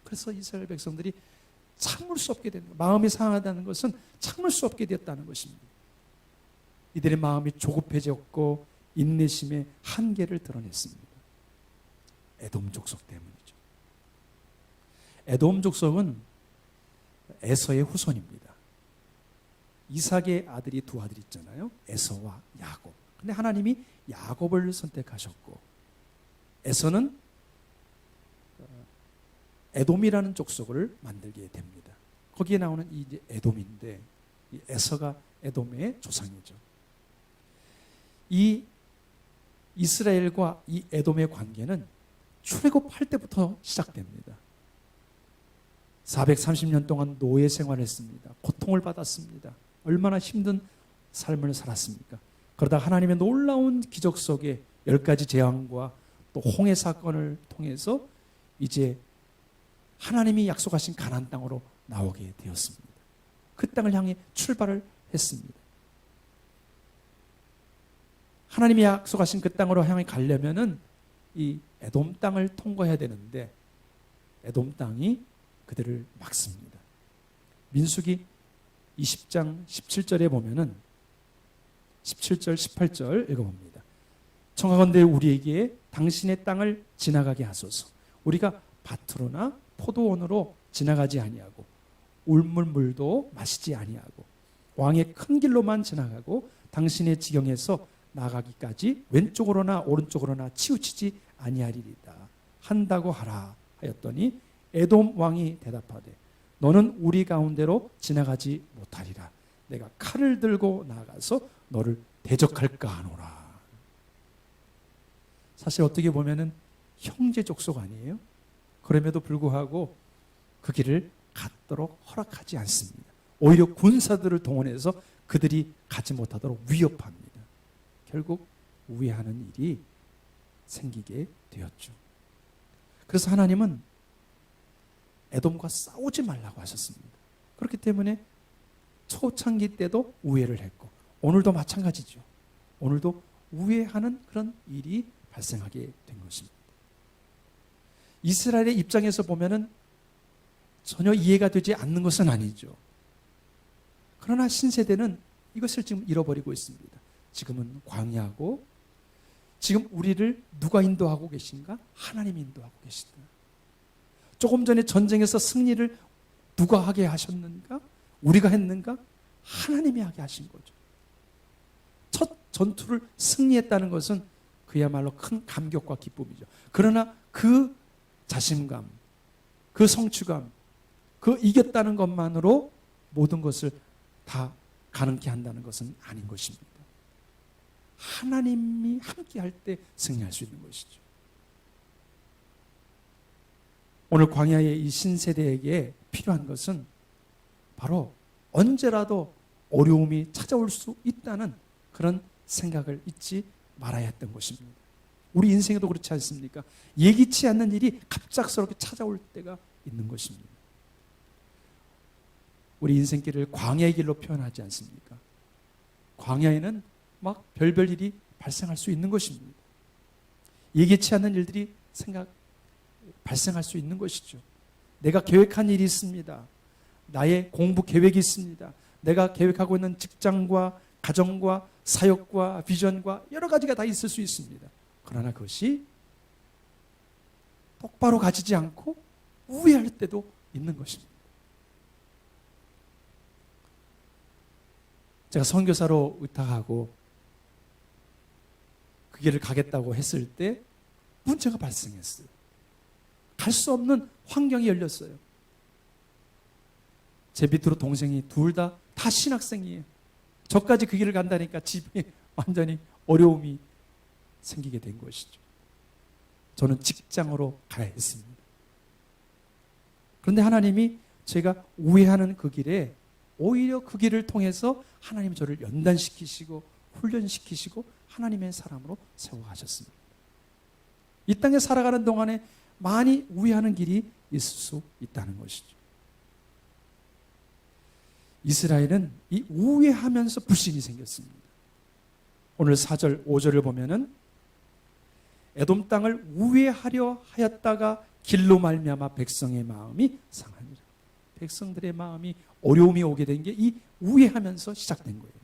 그래서 이스라엘 백성들이 참을 수 없게 되는, 마음이 상하다는 것은 참을 수 없게 되었다는 것입니다. 이들의 마음이 조급해졌고 인내심의 한계를 드러냈습니다. 에돔 족속 때문이죠. 에돔 족속은 에서의 후손입니다. 이삭의 아들이 두 아들이 있잖아요. 에서와 야곱. 근데 하나님이 야곱을 선택하셨고 에서는 에돔이라는 족속을 만들게 됩니다. 거기에 나오는 이 이제 에돔인데 이 에서가 에돔의 조상이죠. 이 이스라엘과 이 에돔의 관계는 출애굽할 때부터 시작됩니다. 430년 동안 노예 생활을 했습니다. 고통을 받았습니다. 얼마나 힘든 삶을 살았습니까? 그러다 하나님의 놀라운 기적 속에 10가지 재앙과 또 홍해 사건을 통해서 이제 하나님이 약속하신 가나안 땅으로 나오게 되었습니다. 그 땅을 향해 출발을 했습니다. 하나님이 약속하신 그 땅으로 향해 가려면은 이 에돔 땅을 통과해야 되는데 에돔 땅이 그들을 막습니다. 민수기 20장 17절에 보면은 17절 18절 읽어봅니다. 청하건대 우리에게 당신의 땅을 지나가게 하소서. 우리가 밭으로나 포도원으로 지나가지 아니하고 울물물도 마시지 아니하고 왕의 큰 길로만 지나가고 당신의 지경에서 나가기까지 왼쪽으로나 오른쪽으로나 치우치지 아니하리이다 한다고 하라 하였더니 에돔 왕이 대답하되 너는 우리 가운데로 지나가지 못하리라. 내가 칼을 들고 나가서 너를 대적할까 하노라. 사실 어떻게 보면은 형제 족속 아니에요? 그럼에도 불구하고 그 길을 갔도록 허락하지 않습니다. 오히려 군사들을 동원해서 그들이 가지 못하도록 위협합니다. 결국 우회하는 일이 생기게 되었죠. 그래서 하나님은 에돔과 싸우지 말라고 하셨습니다. 그렇기 때문에 초창기 때도 우회를 했고 오늘도 마찬가지죠. 오늘도 우회하는 그런 일이 발생하게 된 것입니다. 이스라엘의 입장에서 보면은 전혀 이해가 되지 않는 것은 아니죠. 그러나 신세대는 이것을 지금 잃어버리고 있습니다. 지금은 광야고 지금 우리를 누가 인도하고 계신가? 하나님이 인도하고 계시다. 조금 전에 전쟁에서 승리를 누가 하게 하셨는가? 우리가 했는가? 하나님이 하게 하신 거죠. 첫 전투를 승리했다는 것은 그야말로 큰 감격과 기쁨이죠. 그러나 그 자신감, 그 성취감, 그 이겼다는 것만으로 모든 것을 다 가능케 한다는 것은 아닌 것입니다. 하나님이 함께 할 때 승리할 수 있는 것이죠. 오늘 광야의 이 신세대에게 필요한 것은 바로 언제라도 어려움이 찾아올 수 있다는 그런 생각을 잊지 말아야 했던 것입니다. 우리 인생에도 그렇지 않습니까? 예기치 않는 일이 갑작스럽게 찾아올 때가 있는 것입니다. 우리 인생길을 광야의 길로 표현하지 않습니까? 광야에는 막 별별 일이 발생할 수 있는 것입니다. 예기치 않는 일들이 발생할 수 있는 것이죠. 내가 계획한 일이 있습니다. 나의 공부 계획이 있습니다. 내가 계획하고 있는 직장과 가정과 사역과 비전과 여러 가지가 다 있을 수 있습니다. 그러나 그것이 똑바로 가지지 않고 우회할 때도 있는 것입니다. 제가 선교사로 의탁하고 그 길을 가겠다고 했을 때 문제가 발생했어요. 갈 수 없는 환경이 열렸어요. 제 밑으로 동생이 둘 다 신학생이에요. 저까지 그 길을 간다니까 집에 완전히 어려움이 생기게 된 것이죠. 저는 직장으로 가야 했습니다. 그런데 하나님이 제가 우회하는 그 길에 오히려 그 길을 통해서 하나님이 저를 연단시키시고 훈련시키시고 하나님의 사람으로 세워가셨습니다. 이 땅에 살아가는 동안에 많이 우회하는 길이 있을 수 있다는 것이죠. 이스라엘은 이 우회하면서 불신이 생겼습니다. 오늘 4절, 5절을 보면은 에돔 땅을 우회하려 하였다가 길로 말미암아 백성의 마음이 상하니라. 백성들의 마음이 어려움이 오게 된 게 이 우회하면서 시작된 거예요.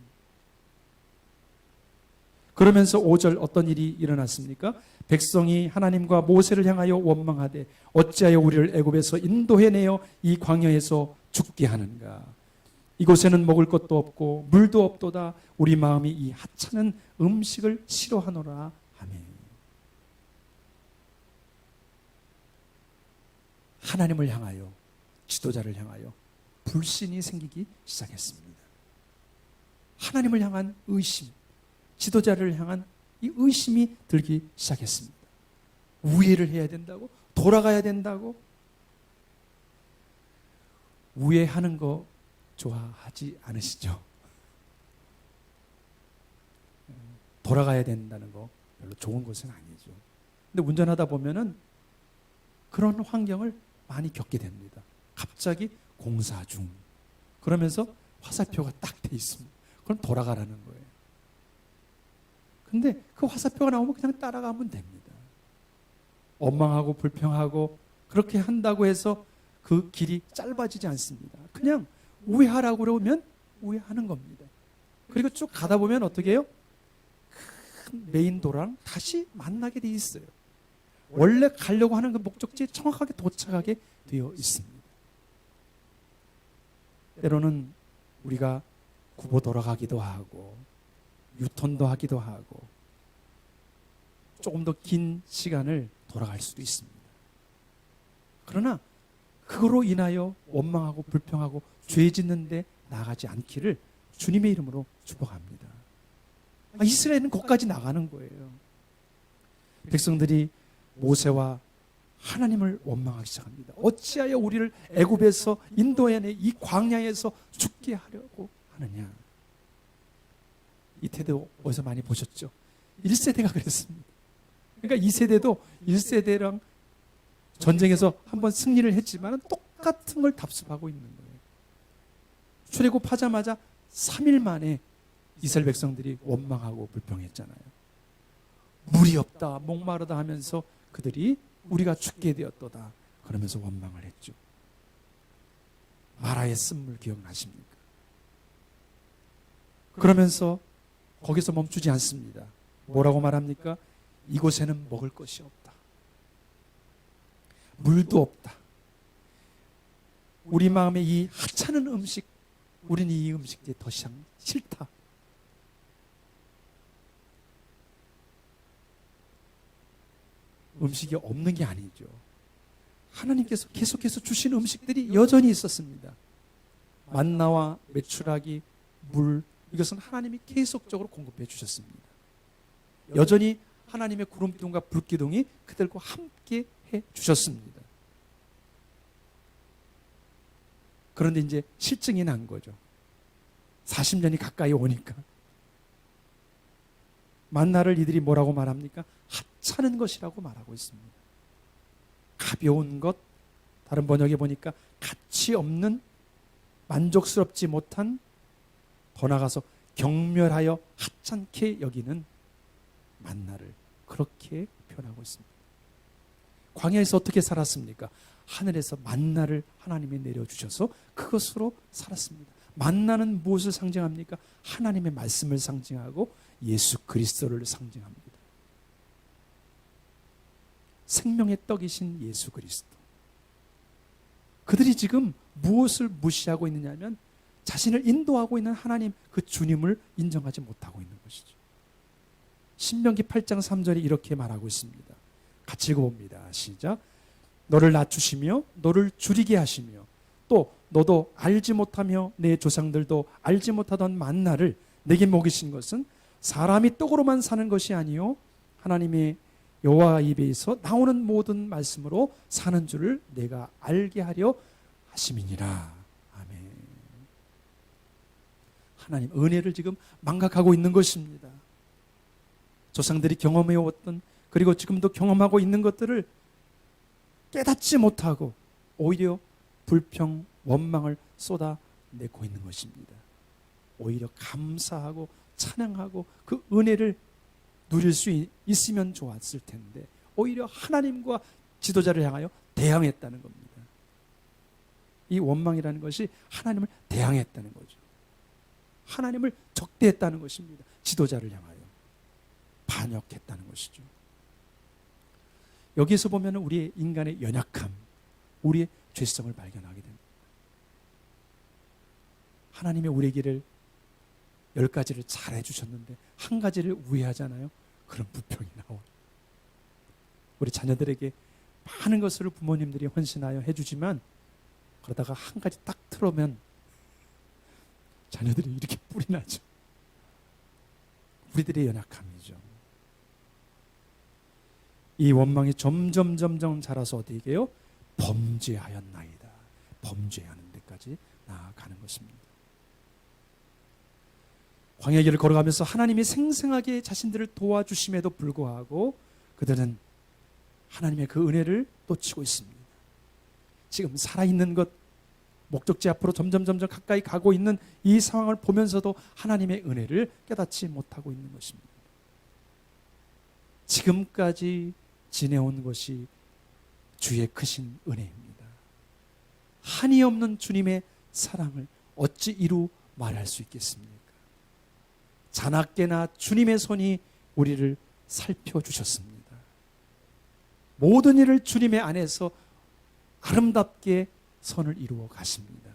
그러면서 5절 어떤 일이 일어났습니까? 백성이 하나님과 모세를 향하여 원망하되 어찌하여 우리를 애굽에서 인도해내어 이 광야에서 죽게 하는가? 이곳에는 먹을 것도 없고 물도 없도다. 우리 마음이 이 하찮은 음식을 싫어하노라 하며. 하나님을 향하여, 지도자를 향하여 불신이 생기기 시작했습니다. 하나님을 향한 의심, 지도자를 향한 이 의심이 들기 시작했습니다. 우회를 해야 된다고? 돌아가야 된다고? 우회하는 거 좋아하지 않으시죠? 돌아가야 된다는 거 별로 좋은 것은 아니죠. 근데 운전하다 보면은 그런 환경을 많이 겪게 됩니다. 갑자기 공사 중. 그러면서 화살표가 딱 돼 있습니다. 그럼 돌아가라는 거예요. 근데 그 화살표가 나오면 그냥 따라가면 됩니다. 원망하고 불평하고 그렇게 한다고 해서 그 길이 짧아지지 않습니다. 그냥 우회하라고 그러면 우회하는 겁니다. 그리고 쭉 가다 보면 어떻게 해요? 큰 메인 도랑 다시 만나게 돼 있어요. 원래 가려고 하는 그 목적지에 정확하게 도착하게 되어 있습니다. 때로는 우리가 구보 돌아가기도 하고 유턴도 하기도 하고 조금 더 긴 시간을 돌아갈 수도 있습니다. 그러나 그거로 인하여 원망하고 불평하고 죄 짓는데 나가지 않기를 주님의 이름으로 축복합니다. 이스라엘은 거기까지 나가는 거예요. 백성들이 모세와 하나님을 원망하기 시작합니다. 어찌하여 우리를 애굽에서 인도해내 이 광야에서 죽게 하려고 하느냐. 이 태도 어디서 많이 보셨죠? 1세대가 그랬습니다. 그러니까 2세대도 1세대랑 전쟁에서 한번 승리를 했지만 똑같은 걸 답습하고 있는 거예요. 출애굽하자마자 3일 만에 이스라엘 백성들이 원망하고 불평했잖아요. 물이 없다, 목마르다 하면서 그들이 우리가 죽게 되었도다 그러면서 원망을 했죠. 마라의 쓴물 기억나십니까? 그러면서 거기서 멈추지 않습니다. 뭐라고 말합니까? 이곳에는 먹을 것이 없다. 물도 없다. 우리 마음에 이 하찮은 음식, 우리는 이 음식이 더 이상 싫다. 음식이 없는 게 아니죠. 하나님께서 계속해서 주신 음식들이 여전히 있었습니다. 만나와 메추라기, 물, 이것은 하나님이 계속적으로 공급해 주셨습니다. 여전히 하나님의 구름기둥과 불기둥이 그들과 함께 해 주셨습니다. 그런데 이제 실증이 난 거죠. 40년이 가까이 오니까 만나를 이들이 뭐라고 말합니까? 하찮은 것이라고 말하고 있습니다. 가벼운 것, 다른 번역에 보니까 가치 없는, 만족스럽지 못한, 더 나아가서 경멸하여 하찮게 여기는 만나를 그렇게 표현하고 있습니다. 광야에서 어떻게 살았습니까? 하늘에서 만나를 하나님이 내려주셔서 그것으로 살았습니다. 만나는 무엇을 상징합니까? 하나님의 말씀을 상징하고 예수 그리스도를 상징합니다. 생명의 떡이신 예수 그리스도. 그들이 지금 무엇을 무시하고 있느냐면 자신을 인도하고 있는 하나님 그 주님을 인정하지 못하고 있는 것이죠. 신명기 8장 3절에 이렇게 말하고 있습니다. 같이 읽어봅니다. 시작. 너를 낮추시며 너를 줄이게 하시며 또 너도 알지 못하며 내 조상들도 알지 못하던 만나를 내게 먹이신 것은 사람이 떡으로만 사는 것이 아니요 하나님의 여호와 입에서 나오는 모든 말씀으로 사는 줄을 내가 알게 하려 하심이니라. 아멘. 하나님 은혜를 지금 망각하고 있는 것입니다. 조상들이 경험해왔던 그리고 지금도 경험하고 있는 것들을 깨닫지 못하고 오히려 불평, 원망을 쏟아내고 있는 것입니다. 오히려 감사하고 찬양하고 그 은혜를 누릴 수 있으면 좋았을 텐데 오히려 하나님과 지도자를 향하여 대항했다는 겁니다. 이 원망이라는 것이 하나님을 대항했다는 거죠. 하나님을 적대했다는 것입니다. 지도자를 향하여 반역했다는 것이죠. 여기에서 보면 우리의 인간의 연약함, 우리의 죄성을 발견하게 됩니다. 하나님이 우리에게를 10가지를 잘 해주셨는데 한 가지를 우회하잖아요. 그런 불평이 나와요. 우리 자녀들에게 많은 것을 부모님들이 헌신하여 해주지만 그러다가 한 가지 딱 틀으면 자녀들이 이렇게 뿔이 나죠. 우리들의 연약함이죠. 이 원망이 점점 자라서 어디게 해요? 범죄하였나이다. 범죄하는 데까지 나아가는 것입니다. 광야 길을 걸어가면서 하나님이 생생하게 자신들을 도와주심에도 불구하고 그들은 하나님의 그 은혜를 놓치고 있습니다. 지금 살아있는 것, 목적지 앞으로 점점 가까이 가고 있는 이 상황을 보면서도 하나님의 은혜를 깨닫지 못하고 있는 것입니다. 지금까지 지내온 것이 주의 크신 은혜입니다. 한이 없는 주님의 사랑을 어찌 이루 말할 수 있겠습니까? 자나깨나 주님의 손이 우리를 살펴주셨습니다. 모든 일을 주님의 안에서 아름답게 선을 이루어 가십니다.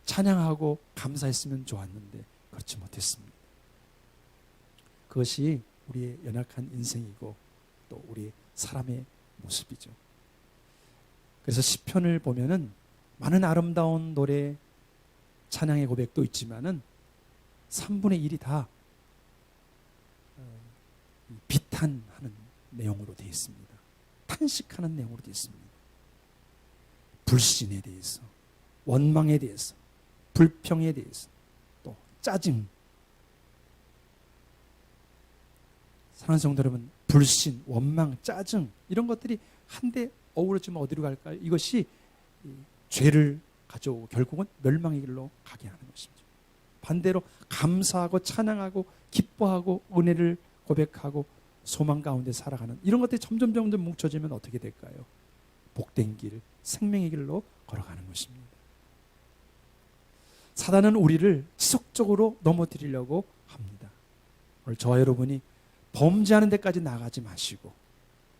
찬양하고 감사했으면 좋았는데 그렇지 못했습니다. 그것이 우리의 연약한 인생이고 또 우리 사람의 모습이죠. 그래서 시편을 보면은 많은 아름다운 노래, 찬양의 고백도 있지만은 3분의 1이 다 비탄하는 내용으로 되어 있습니다. 탄식하는 내용으로 되어 있습니다. 불신에 대해서, 원망에 대해서, 불평에 대해서, 또 짜증. 사랑하는 성도 여러분, 불신, 원망, 짜증 이런 것들이 한데 어우러지면 어디로 갈까요? 이것이 죄를 가져오고 결국은 멸망의 길로 가게 하는 것이죠. 반대로 감사하고 찬양하고 기뻐하고 은혜를 고백하고 소망 가운데 살아가는 이런 것들이 점점 뭉쳐지면 어떻게 될까요? 복된 길, 생명의 길로 걸어가는 것입니다. 사단은 우리를 지속적으로 넘어뜨리려고 합니다. 오늘 저와 여러분이 범죄하는 데까지 나가지 마시고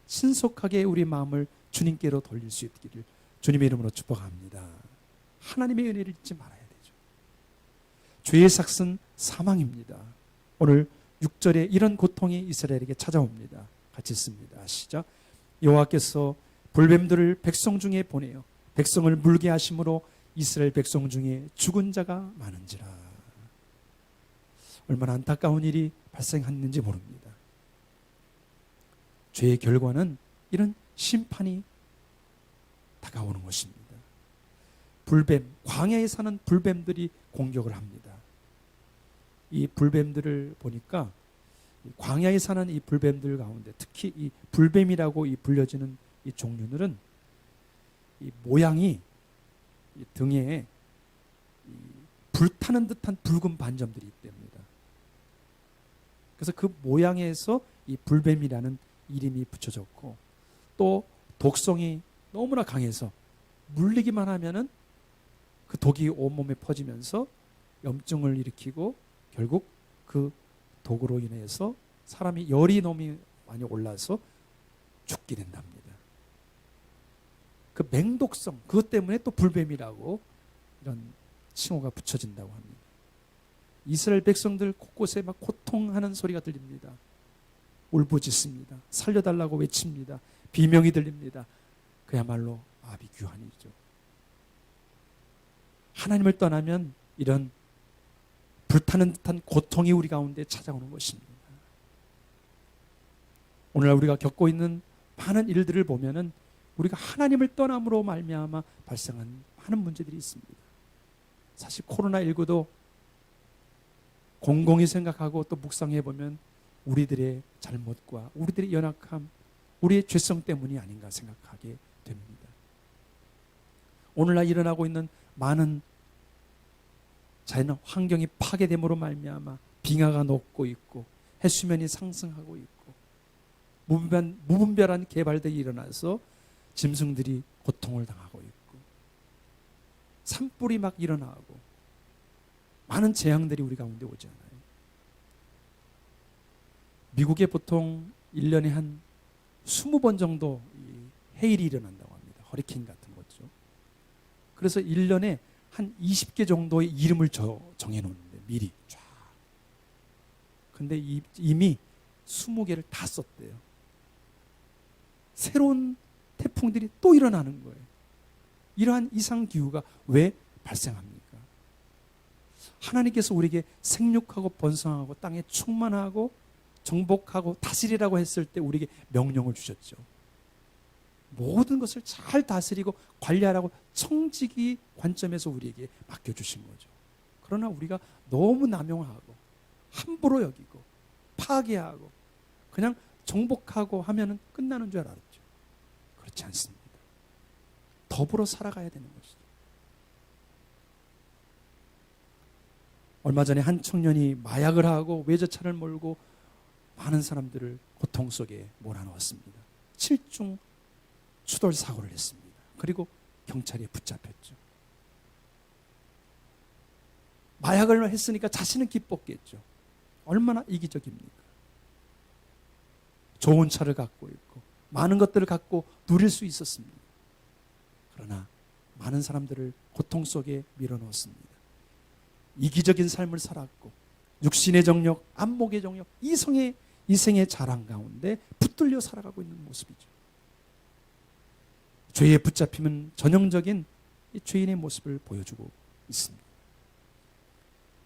신속하게 우리 마음을 주님께로 돌릴 수 있기를 주님의 이름으로 축복합니다. 하나님의 은혜를 잊지 말아야 되죠. 죄의 삭은 사망입니다. 오늘 6절에 이런 고통이 이스라엘에게 찾아옵니다. 같이 씁니다. 시작. 여호와께서 불뱀들을 백성 중에 보내어 백성을 물게 하심으로 이스라엘 백성 중에 죽은 자가 많은지라. 얼마나 안타까운 일이 발생했는지 모릅니다. 죄의 결과는 이런 심판이 다가오는 것입니다. 불뱀, 광야에 사는 불뱀들이 공격을 합니다. 이 불뱀들을 보니까 광야에 사는 이 불뱀들 가운데 특히 이 불뱀이라고 이 불려지는 이 종류들은 이 모양이 이 등에 이 불타는 듯한 붉은 반점들이 있답니다. 그래서 그 모양에서 이 불뱀이라는 이름이 붙여졌고 또 독성이 너무나 강해서 물리기만 하면은 그 독이 온몸에 퍼지면서 염증을 일으키고 결국 그 독으로 인해서 사람이 열이 너무 많이 올라서 죽게 된답니다. 그 맹독성, 그것 때문에 또 불뱀이라고 이런 칭호가 붙여진다고 합니다. 이스라엘 백성들 곳곳에 막 고통하는 소리가 들립니다. 울부짖습니다. 살려달라고 외칩니다. 비명이 들립니다. 그야말로 아비규환이죠. 하나님을 떠나면 이런 불타는 듯한 고통이 우리 가운데 찾아오는 것입니다. 오늘날 우리가 겪고 있는 많은 일들을 보면은 우리가 하나님을 떠남으로 말미암아 발생한 많은 문제들이 있습니다. 사실 코로나19도 공공히 생각하고 또 묵상해 보면 우리들의 잘못과 우리들의 연약함, 우리의 죄성 때문이 아닌가 생각하게 됩니다. 오늘날 일어나고 있는 많은 자연 환경이 파괴됨으로 말미암아 빙하가 녹고 있고 해수면이 상승하고 있고 무분별한 개발들이 일어나서 짐승들이 고통을 당하고 있고 산불이 막 일어나고 많은 재앙들이 우리 가운데 오지 않아요. 미국에 보통 1년에 한 20번 정도 해일이 일어난다고 합니다. 허리케인 같은 거죠. 그래서 1년에 한 20개 정도의 이름을 정해놓는데 미리 쫙. 근데 이미 20개를 다 썼대요. 새로운 태풍들이 또 일어나는 거예요. 이러한 이상기후가 왜 발생합니까? 하나님께서 우리에게 생육하고 번성하고 땅에 충만하고 정복하고 다스리라고 했을 때 우리에게 명령을 주셨죠. 모든 것을 잘 다스리고 관리하라고 청지기 관점에서 우리에게 맡겨주신 거죠. 그러나 우리가 너무 남용하고 함부로 여기고 파괴하고 그냥 정복하고 하면은 끝나는 줄 알았죠. 그렇지 않습니다. 더불어 살아가야 되는 것이죠. 얼마 전에 한 청년이 마약을 하고 외제차를 몰고 많은 사람들을 고통 속에 몰아넣었습니다. 7중 추돌 사고를 했습니다. 그리고 경찰에 붙잡혔죠. 마약을 했으니까 자신은 기뻤겠죠. 얼마나 이기적입니까? 좋은 차를 갖고 있고 많은 것들을 갖고 누릴 수 있었습니다. 그러나 많은 사람들을 고통 속에 밀어넣었습니다. 이기적인 삶을 살았고 육신의 정력, 안목의 정력, 이생의 자랑 가운데 붙들려 살아가고 있는 모습이죠. 죄에 붙잡히면 전형적인 이 죄인의 모습을 보여주고 있습니다.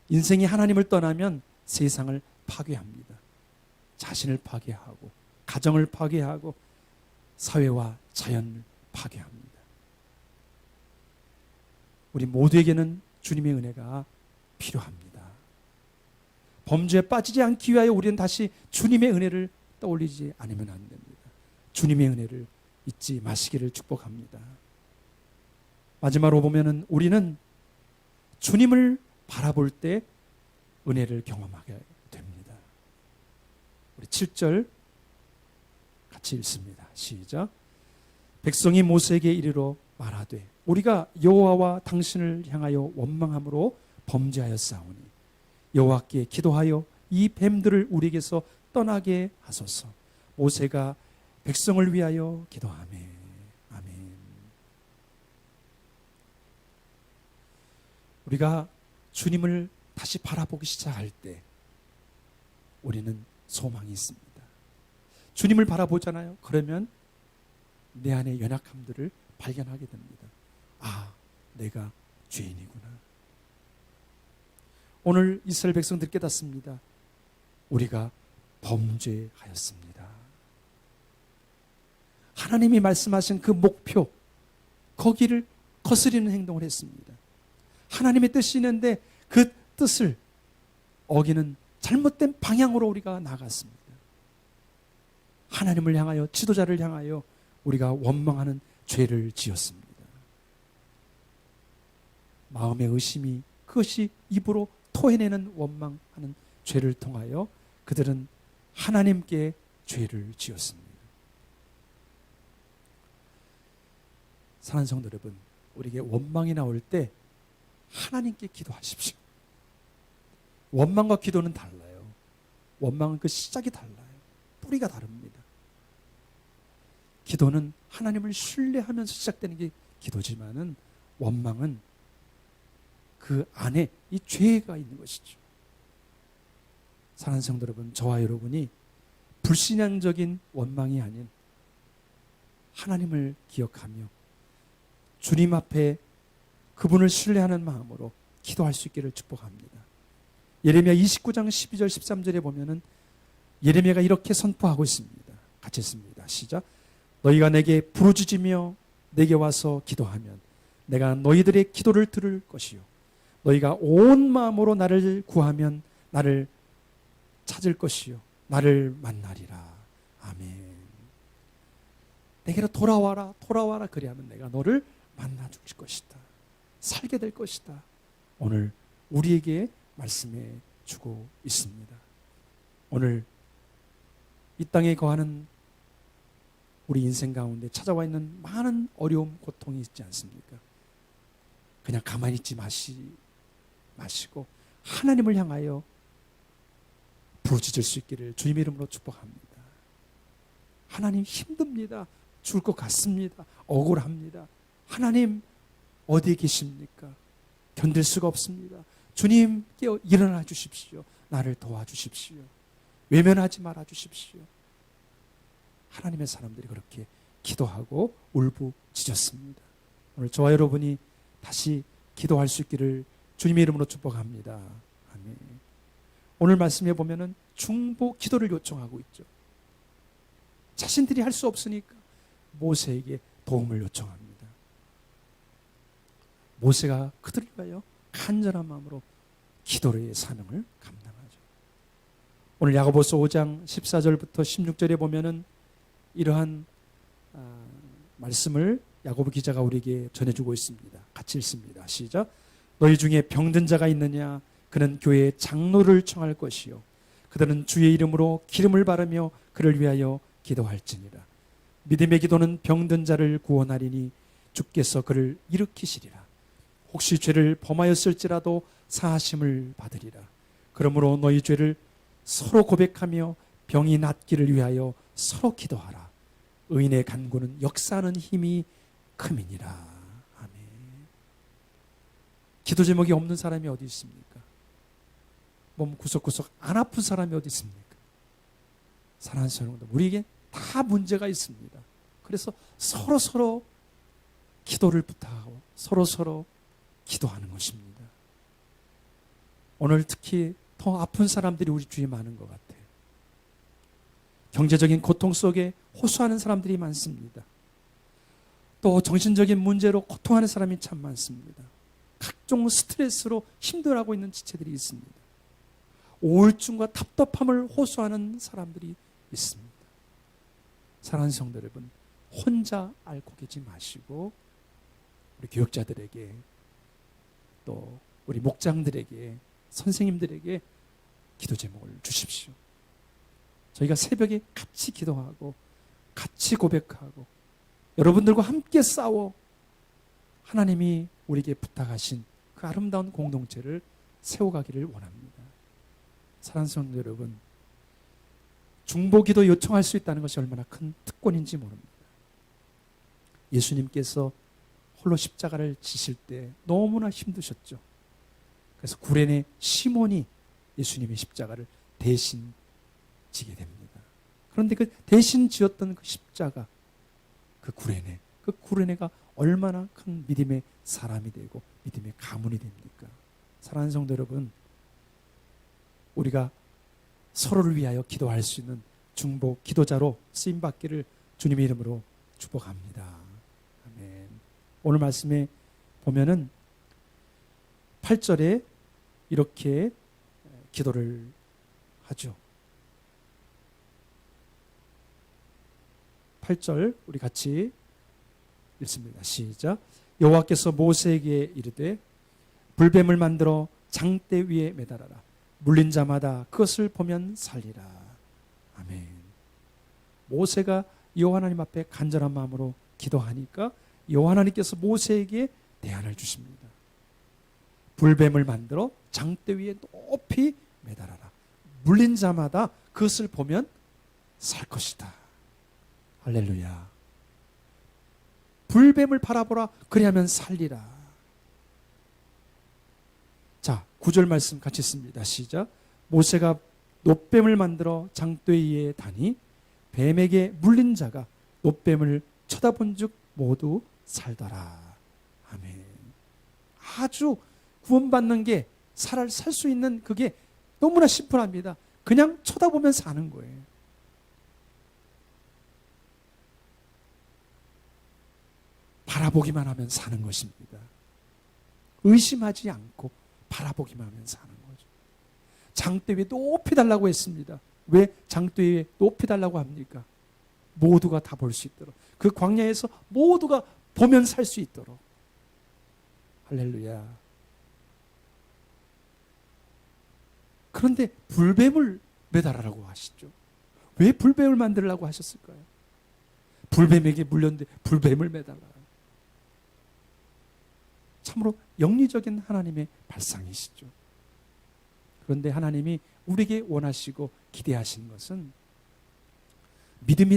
인생이 하나님을 떠나면 세상을 파괴합니다. 자신을 파괴하고 가정을 파괴하고 사회와 자연을 파괴합니다. 우리 모두에게는 주님의 은혜가 필요합니다. 범죄에 빠지지 않기 위하여 우리는 다시 주님의 은혜를 떠올리지 않으면 안 됩니다. 주님의 은혜를 잊지 마시기를 축복합니다. 마지막으로 보면은 우리는 주님을 바라볼 때 은혜를 경험하게 됩니다. 우리 7절 같이 읽습니다. 시작. 백성이 모세에게 이르러 말하되 우리가 여호와와 당신을 향하여 원망함으로 범죄하였사오니 여호와께 기도하여 이 뱀들을 우리에게서 떠나게 하소서. 모세가 백성을 위하여 기도하며 아멘. 우리가 주님을 다시 바라보기 시작할 때 우리는 소망이 있습니다. 주님을 바라보잖아요. 그러면 내 안의 연약함들을 발견하게 됩니다. 아, 내가 죄인이구나. 오늘 이스라엘 백성들이 깨닫습니다. 우리가 범죄하였습니다. 하나님이 말씀하신 그 목표, 거기를 거스리는 행동을 했습니다. 하나님의 뜻이 있는데 그 뜻을 어기는 잘못된 방향으로 우리가 나갔습니다. 하나님을 향하여, 지도자를 향하여 우리가 원망하는 죄를 지었습니다. 마음의 의심이 그것이 입으로 토해내는 원망하는 죄를 통하여 그들은 하나님께 죄를 지었습니다. 사랑하는 성도 여러분, 우리에게 원망이 나올 때 하나님께 기도하십시오. 원망과 기도는 달라요. 원망은 그 시작이 달라요. 뿌리가 다릅니다. 기도는 하나님을 신뢰하면서 시작되는 게 기도지만은 원망은 그 안에 이 죄가 있는 것이죠. 사랑하는 성도 여러분, 저와 여러분이 불신앙적인 원망이 아닌 하나님을 기억하며 주님 앞에 그분을 신뢰하는 마음으로 기도할 수 있기를 축복합니다. 예레미야 29장 12절 13절에 보면은 예레미야가 이렇게 선포하고 있습니다. 같이 읽습니다. 시작. 너희가 내게 부르짖으며 내게 와서 기도하면 내가 너희들의 기도를 들을 것이요 너희가 온 마음으로 나를 구하면 나를 찾을 것이요 나를 만나리라. 아멘. 내게로 돌아와라 돌아와라 그리하면 내가 너를 만나줄 것이다. 살게 될 것이다. 오늘 우리에게 말씀해 주고 있습니다. 오늘 이 땅에 거하는 우리 인생 가운데 찾아와 있는 많은 어려움, 고통이 있지 않습니까? 그냥 가만히 있지 마시고 하나님을 향하여 부르짖을 수 있기를 주님의 이름으로 축복합니다. 하나님 힘듭니다. 죽을 것 같습니다. 억울합니다. 하나님 어디에 계십니까? 견딜 수가 없습니다. 주님께 일어나 주십시오. 나를 도와주십시오. 외면하지 말아 주십시오. 하나님의 사람들이 그렇게 기도하고 울부짖었습니다. 오늘 저와 여러분이 다시 기도할 수 있기를 주님의 이름으로 축복합니다. 아멘. 오늘 말씀해 보면은 중보 기도를 요청하고 있죠. 자신들이 할 수 없으니까 모세에게 도움을 요청합니다. 모세가 그들을 위하여 간절한 마음으로 기도의 사명을 감당하죠. 오늘 야고보서 5장 14절부터 16절에 보면은 이러한 말씀을 야고보 기자가 우리에게 전해주고 있습니다. 같이 읽습니다. 시작. 너희 중에 병든 자가 있느냐? 그는 교회의 장로를 청할 것이요 그들은 주의 이름으로 기름을 바르며 그를 위하여 기도할지니라. 믿음의 기도는 병든 자를 구원하리니 주께서 그를 일으키시리라. 혹시 죄를 범하였을지라도 사하심을 받으리라. 그러므로 너희 죄를 서로 고백하며 병이 낫기를 위하여 서로 기도하라. 의인의 간구는 역사하는 힘이 큼이니라. 아멘. 기도 제목이 없는 사람이 어디 있습니까? 몸 구석구석 안 아픈 사람이 어디 있습니까? 사랑하는 성도들, 우리에게 다 문제가 있습니다. 그래서 서로 기도를 부탁하고 서로 기도하는 것입니다. 오늘 특히 더 아픈 사람들이 우리 주위에 많은 것 같아요. 경제적인 고통 속에 호소하는 사람들이 많습니다. 또 정신적인 문제로 고통하는 사람이 참 많습니다. 각종 스트레스로 힘들어하고 있는 지체들이 있습니다. 우울증과 답답함을 호소하는 사람들이 있습니다. 사랑하는 성도 여러분, 혼자 앓고 계지 마시고 우리 교육자들에게 또 우리 목장들에게 선생님들에게 기도 제목을 주십시오. 저희가 새벽에 같이 기도하고 같이 고백하고 여러분들과 함께 싸워 하나님이 우리에게 부탁하신 그 아름다운 공동체를 세워가기를 원합니다. 사랑하는 성도 여러분, 중보기도 요청할 수 있다는 것이 얼마나 큰 특권인지 모릅니다. 예수님께서 홀로 십자가를 지실 때 너무나 힘드셨죠. 그래서 구레네 시몬이 예수님의 십자가를 대신 지게 됩니다. 그런데 그 대신 지었던 그 십자가, 그 구레네가 얼마나 큰 믿음의 사람이 되고 믿음의 가문이 됩니까? 사랑하는 성도 여러분, 우리가 서로를 위하여 기도할 수 있는 중보 기도자로 쓰임받기를 주님의 이름으로 축복합니다. 아멘. 오늘 말씀에 보면은 8절에 이렇게 기도를 하죠. 8절 우리 같이 읽습니다. 시작. 여호와께서 모세에게 이르되 불뱀을 만들어 장대 위에 매달아라. 물린 자마다 그것을 보면 살리라. 아멘. 모세가 여호와 하나님 앞에 간절한 마음으로 기도하니까 여호와 하나님께서 모세에게 대안을 주십니다. 불뱀을 만들어 장대 위에 높이 매달아라. 물린 자마다 그것을 보면 살 것이다. 할렐루야. 불뱀을 바라보라. 그리하면 살리라. 자, 9절 말씀 같이 씁니다. 시작. 모세가 놋뱀을 만들어 장대 위에 다니 뱀에게 물린 자가 놋뱀을 쳐다본 즉 모두 살더라. 아멘. 아주 구원받는 게 살 수 있는 그게 너무나 심플합니다. 그냥 쳐다보면 사는 거예요. 바라보기만 하면 사는 것입니다. 의심하지 않고 바라보기만 하면 사는 거죠. 장대 위에 높이 달라고 했습니다. 왜 장대 위에 높이 달라고 합니까? 모두가 다 볼 수 있도록. 그 광야에서 모두가 보면 살 수 있도록. 할렐루야. 그런데 불뱀을 매달으라고 하시죠. 왜 불뱀을 만들라고 하셨을까요? 불뱀에게 물렸는데 불뱀을 매달라. 참으로 영리적인 하나님의 발상이시죠. 그런데 하나님이 우리에게 원하시고 기대하시는 것은 믿음이라